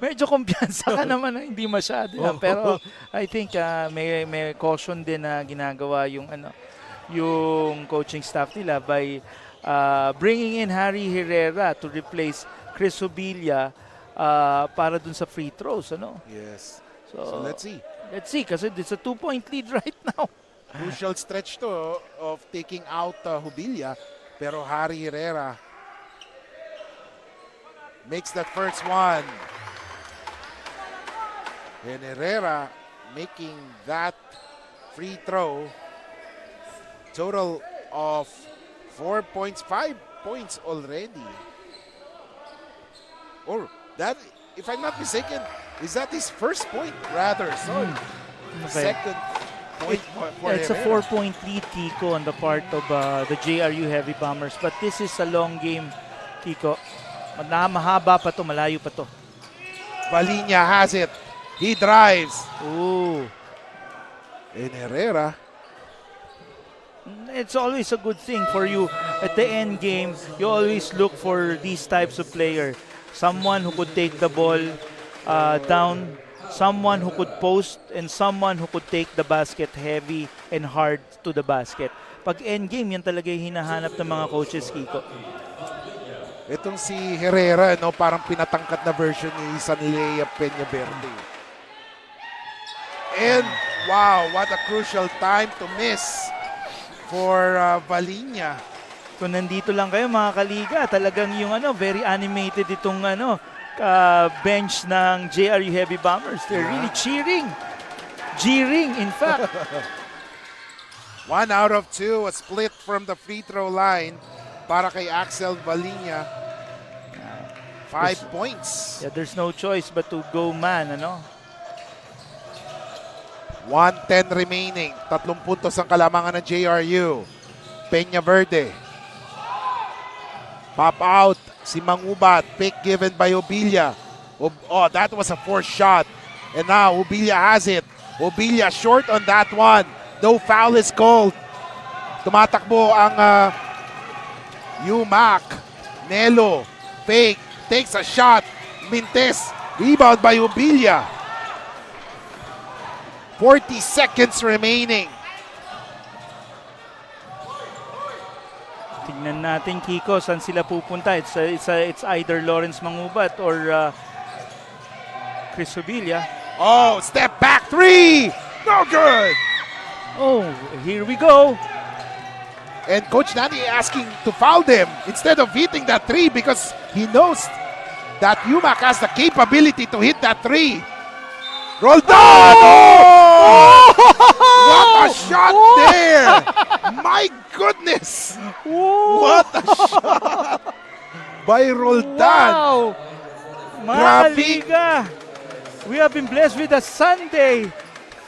medyo kumpiyansa ka naman na hindi masyado lang. Pero I think may caution din na ginagawa yung coaching staff nila by bringing in Harry Herrera to replace Chris Obilla para dun sa free throws, ano? Yes. So let's see. Let's see, kasi it's a 2-point lead right now. Crucial stretch to of taking out Jubilia, pero Harry Herrera makes that first one. And Herrera making that free throw. Total of 4 points, 5 points already. Or that, if I'm not mistaken, is that his first point? Rather, sorry. Okay. Second point for It's a Herrera. 4-point lead, Kiko, on the part of the JRU Heavy Bombers. But this is a long game, Kiko. Mahaba pa to, malayo pa to. Valinya has it. He drives. Ooh. And Herrera. It's always a good thing for you. At the end game, you always look for these types of player. Someone who could take the ball down, someone who could post, and someone who could take the basket heavy and hard to the basket. Pag end game, yan talaga yung hinahanap ng mga coaches, Kiko. Itong si Herrera, no, parang pinatangkat na version ni Sanlea Peña Verde. And wow, what a crucial time to miss for Valinya. Kung nandito lang kayo mga kaliga, talagang yung very animated itong bench ng JRU Heavy Bombers. They're really cheering. Jeering, in fact. 1 out of 2, a split from the free throw line para kay Axel Valinya. 5 points. Yeah, there's no choice but to go man, 1:10 remaining. 3 puntos ang kalamangan ng JRU. Peña Verde. Pop out si Mangubat. Pick given by Obilia. Oh, that was a forced shot. And now Ubilia has it. Ubilia short on that one. No foul is called. Tumatakbo ang Yumak. Nelo. Fake. Takes a shot. Mintes. Rebound by Ubilia. 40 seconds remaining. Tingnan natin, Kiko, saan sila pupunta. It's either Lawrence Mangubat or Chris Ubilia. Oh, step back three. No good. Oh, here we go. And Coach Nani asking to foul them instead of hitting that three because he knows that Yumak has the capability to hit that three. Roll down! Oh! What a shot there! My goodness! What a shot by Roldan! Wow! Mga Liga, we have been blessed with a Sunday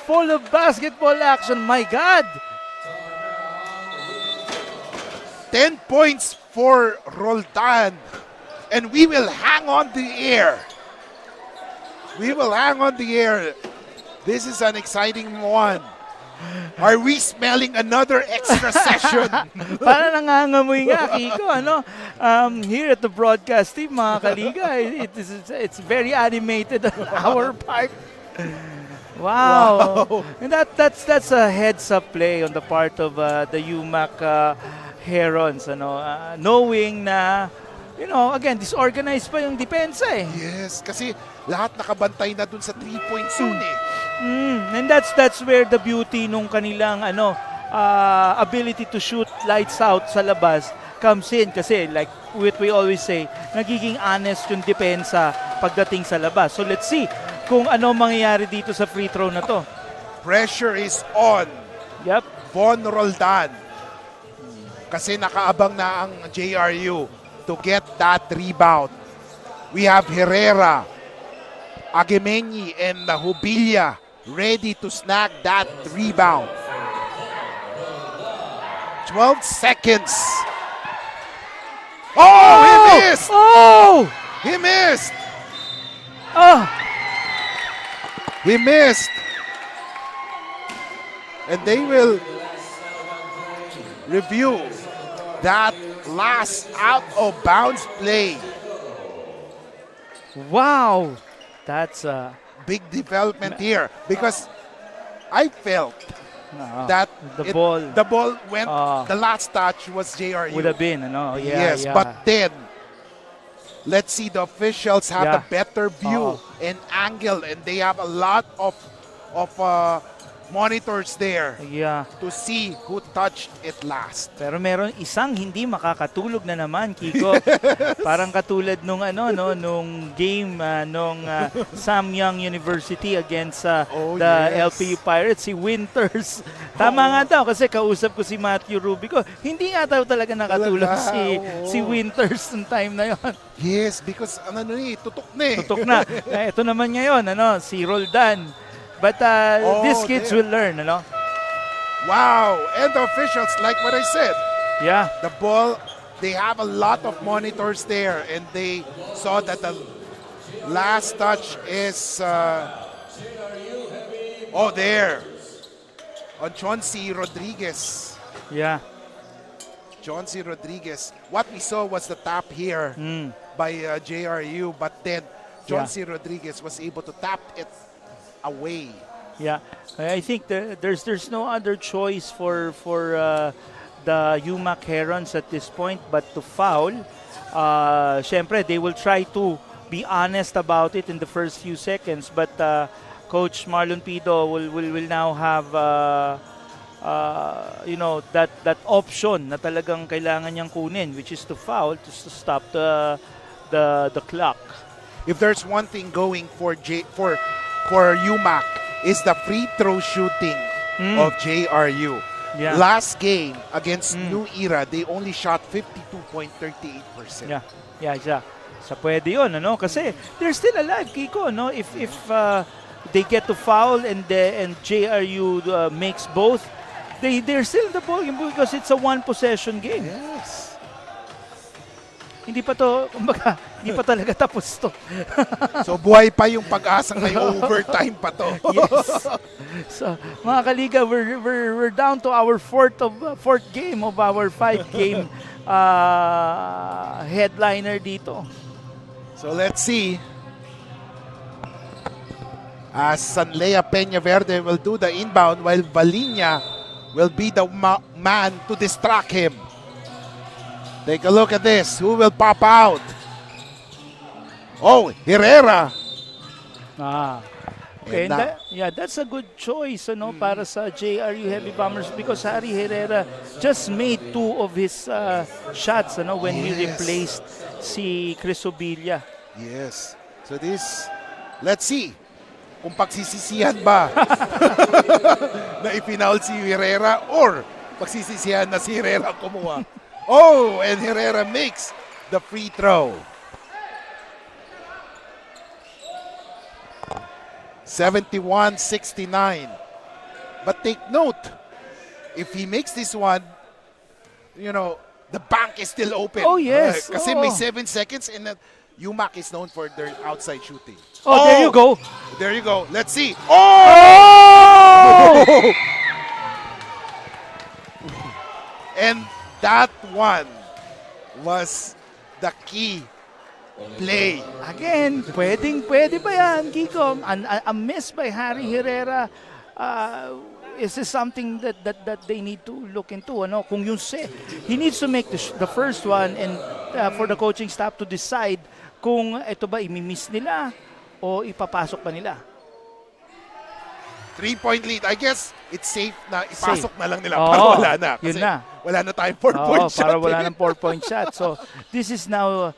full of basketball action. My God! 10 points for Roldan. And we will hang on the air. We will hang on the air. This is an exciting one. Are we smelling another extra session? Para nangangamoy nga, Kiko, ano? Here at the broadcast team, mga Kaliga, it's very animated on our part. Wow. And that's a heads-up play on the part of the UMAC Herons, ano? Knowing na, you know, again, disorganized pa yung depensa eh. Yes, kasi lahat nakabantay na dun sa 3-point zone eh. And that's where the beauty nung kanilang ability to shoot lights out sa labas comes in kasi like what we always say, nagiging honest yung depensa pagdating sa labas. So let's see kung ano mangyayari dito sa free throw na to. Pressure is on. Yep. Von Roldan. Kasi nakaabang na ang JRU to get that rebound. We have Herrera, Agemeni, and Hubilia ready to snag that rebound. 12 seconds. Oh, he missed! Oh! He missed! Oh! He missed. And they will review that last out of bounds play. Wow! That's a Big development here because I felt that the ball went, the last touch was JRU. would have been, ano? Yeah, yes, yeah. but then let's see, the officials have Yeah. a better view and angle, and they have a lot of monitors there Yeah. to see who touched it last. Pero meron isang hindi makakatulog na naman, Kiko. Parang katulad nung nung game nung Samyang University against the LPU Pirates, si Winters. Tama nga daw kasi kausap ko si Matthew Rubico. Hindi nga daw talaga nakatulog si Winters ng time na yon. Yes, because tutok na eh. Tutok na. Ito naman ngayon, si Roldan. But these kids will learn, ano? Wow, and the officials, like what I said, Yeah. the ball, they have a lot of monitors there, and they saw that the last touch is, there, on Chauncey Rodriguez. Yeah. Chauncey Rodriguez. What we saw was the tap here by JRU, but then Chauncey Rodriguez was able to tap it away. Yeah, I think there's no other choice for the UMAC Herons at this point but to foul. Syempre, they will try to be honest about it in the first few seconds, but Coach Marlon Pido will now have that option na talagang kailangan niyang kunin, which is to foul to stop the clock. If there's one thing going for UMAC is the free throw shooting of JRU. Yeah. Last game against New Era, they only shot 52.38%. Yeah. Sa pwede yun, ano? Kasi they're still alive, Kiko, no? If they get to foul and JRU makes both, they're still in the ball game because it's a one possession game. Yes. hindi pa to, kumbaga, hindi pa talaga tapos to. So buhay pa yung pag-asang may overtime pa to. Yes. So, mga kaliga, we're down to our fourth game of our 5-game headliner dito. So let's see. As Sanlea Peñaverde will do the inbound while Valinia will be the man to distract him. Take a look at this. Who will pop out? Oh, Herrera. Okay, And now- that's a good choice para sa JRU Heavy Bombers because Harry Herrera just made 2 of his shots when he Yes. replaced si Chris Obilla. Yes. So this, let's see kung pagsisisihan ba na ipinaul si Herrera or pagsisisihan na si Herrera kumuha. Oh, and Herrera makes the free throw. 71-69. But take note, if he makes this one, the bank is still open. Oh, yes. Kasi Oo. may 7 seconds and UMAC is known for their outside shooting. Oh, there you go. There you go. Let's see. Oh! And that one was the key play. Again, pwede ba yan, Kiko? A miss by Harry Herrera. Is this something that they need to look into? Kung yung he needs to make the first one and for the coaching staff to decide kung ito ba imimiss nila o ipapasok pa nila. 3-point lead. I guess it's safe na ipasok Safe. na lang nila Oo, para wala na. yun Kasi na. wala na tayong 4-point shot. Para wala ng 4-point shot. So this is now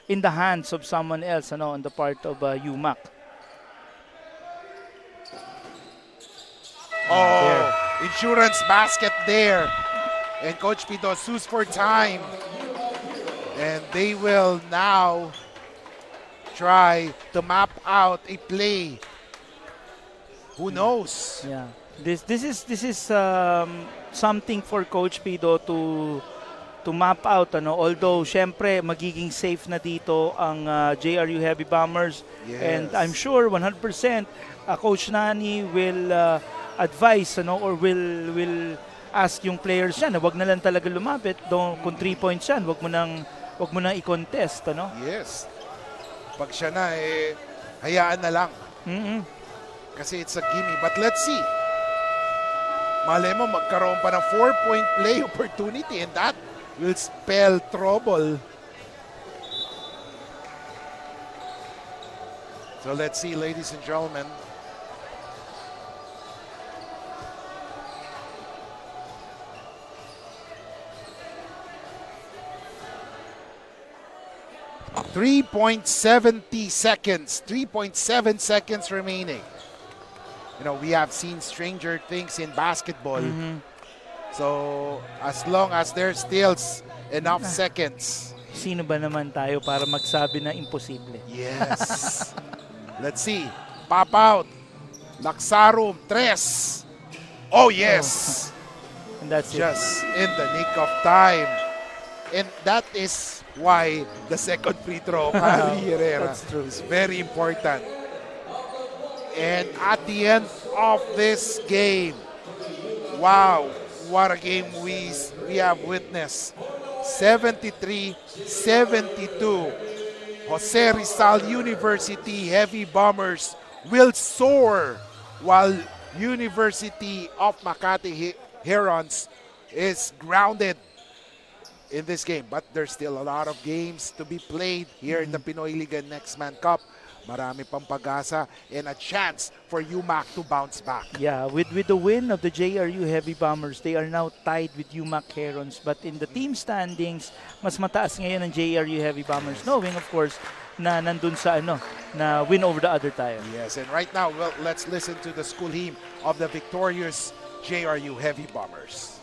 in the hands of someone else on the part of UMAC. Oh, insurance basket there. And Coach Pito sues for time. And they will now try to map out a play. Who knows? Yeah. This is something for Coach Pido to map out although syempre magiging safe na dito ang JRU Heavy Bombers and I'm sure 100% Coach Nani will advise or will ask yung players yan na wag na lang talaga lumapit kung 3 points yan wag mo nang i-contest Yes. Pag siya na hayaan na lang. Kasi it's a gimme. But let's see. Malay mo magkaroon pa ng 4-point play opportunity and that will spell trouble. So let's see, ladies and gentlemen. .70 seconds. 3.7 seconds remaining. We have seen stranger things in basketball. So, as long as there's still enough seconds. Sino ba naman tayo para magsabi na imposible? Yes. Let's see. Pop out. Laksarum, 3. Oh, yes. And that's Just in the nick of time. And that is why the second free throw of Ali Herrera That's true. is very important. And at the end of this game, wow, what a game we have witnessed. 73-72. Jose Rizal University Heavy Bombers will soar while University of Makati Herons is grounded in this game. But there's still a lot of games to be played here in the Pinoyliga Nextman Cup. Marami pang pag-asa and a chance for UMAC to bounce back. Yeah, with the win of the JRU Heavy Bombers, they are now tied with UMAC Herons. But in the team standings, mas mataas ngayon ang JRU Heavy Bombers, knowing of course na nandun sa na win over the other tayo. Yes, and right now, well, let's listen to the school hymn of the victorious JRU Heavy Bombers.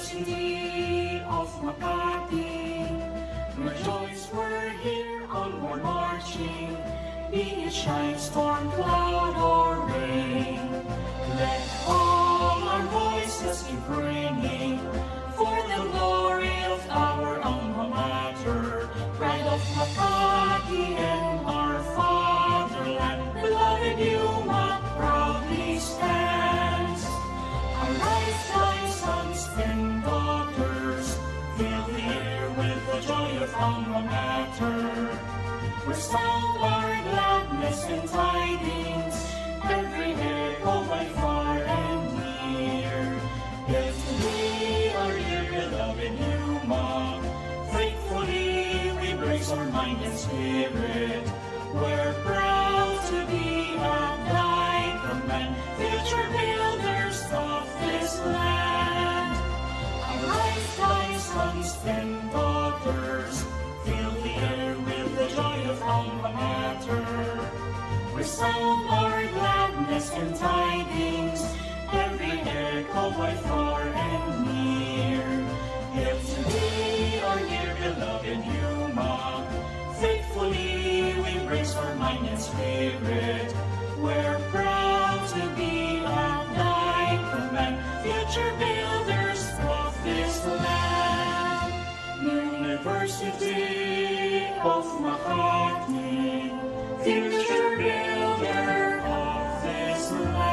University of Makati. Rejoice, we're here, onward marching, be it shine, storm, cloud, or rain. Let all our voices keep ringing for the glory of our alma mater, pride of Makati and our fatherland. Beloved Yuma proudly stands. Arise, thy sons and daughters, fill the air with the joy of alma mater. Resound our gladness and tidings, every echo by far and near. Yes, we are here, beloved Yuma. Faithfully we brace our mind and spirit. We're proud to be at thy command, future builders of this land. Arise, thy sons and daughters, fill the air with the joy of alma mater. Resound our gladness and tidings, every echo by far and near. Yes, we are here, beloved Yuma. Faithfully we brace our mind and spirit. We're proud to be at thy command, future builders of this land. University of Makati, future builder of this land.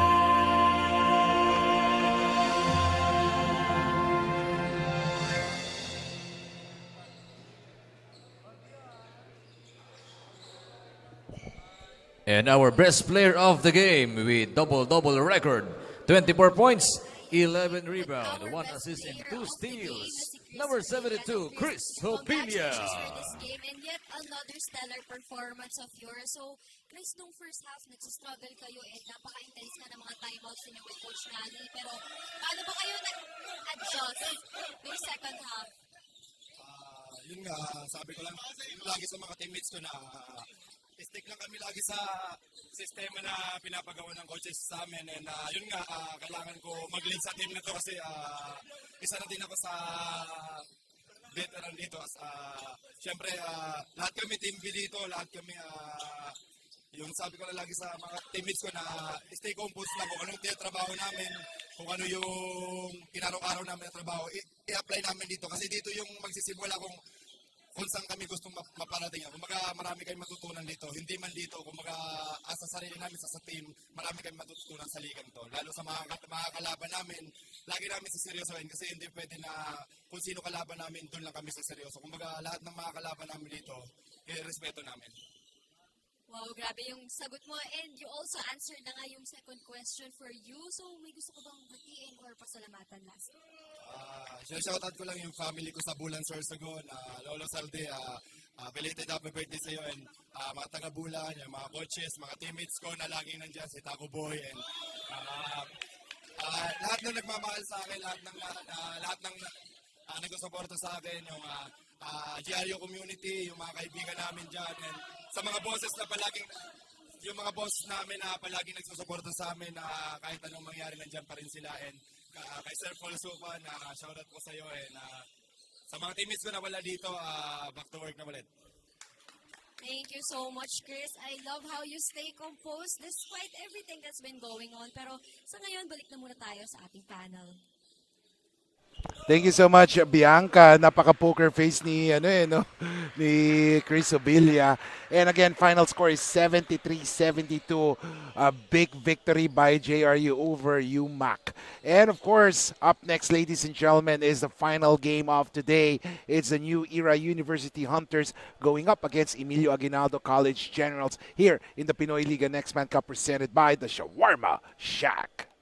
And our best player of the game with double-double record, 24 points, 11 rebounds, 1 assist and 2 steals. Number 72, Chris Hopilia. Congratulations for this game and yet another stellar performance of yours. So, Chris, nung first half, nagsistruggle kayo and napaka-intense na ng mga timeouts ninyo with Coach Nani. Pero, paano ba kayo nag-adjust yung second half? Yun nga, sabi ko lang, lagi sa mga teammates ko na stick lang kami lagi sa sistema na pinapagawa ng coaches sa amin. And yun nga, kailangan ko mag-lead sa team na to kasi isa na din ako sa veteran dito. Siyempre, lahat kami team B dito, lahat kami, yung sabi ko lang lagi sa mga teammates ko na stay composed lang kung anong trabaho namin, kung ano yung kinaraw-araw namin na trabaho, i-apply namin dito. Kasi dito yung magsisimula kung saan kami gustong maparating. Kumaga marami kayong matutunan dito. Hindi man dito, kumaga sa sarili namin, sa team, marami kayong matutunan sa ligang to. Lalo sa mga kalaban namin, lagi namin siseryosohin kasi hindi pwede na kung sino kalaban namin, doon lang kami siseryoso. Kumaga lahat ng mga kalaban namin dito, respeto namin. Wow, grabe yung sagot mo. And you also answered na nga yung second question for you. So, may gusto ko bang batiin or pasalamatan last? Shoutout ko lang yung family ko sa Bulan Sorsogon, Lolo Salde, belated happy birthday sa iyo, and mga taga-Bulan, yung mga coaches, mga teammates ko na laging nandiyan, si Taco Boy, and lahat ng nagmamahal sa akin, lahat ng nagsusuporta sa akin, yung GRU community, yung mga kaibigan namin dyan, and sa mga bosses na palaging, yung mga boss namin na palaging nagsusuporta sa amin, kahit anong mangyari, nandiyan pa rin sila, and kay Sir Paul Supan, shoutout ko sa iyo, and sa mga teammates ko na wala dito, back to work na ulit. Thank you so much, Chris. I love how you stay composed despite everything that's been going on. Pero sa ngayon, balik na muna tayo sa ating panel. Thank you so much, Bianca. Napaka-poker face ni ni Chris Hopilia. And again, final score is 73-72. A big victory by JRU over UMAC. And of course, up next, ladies and gentlemen, is the final game of today. It's the New Era University Hunters going up against Emilio Aguinaldo College Generals here in the Pinoyliga Nextman Cup presented by the Shawarma Shack.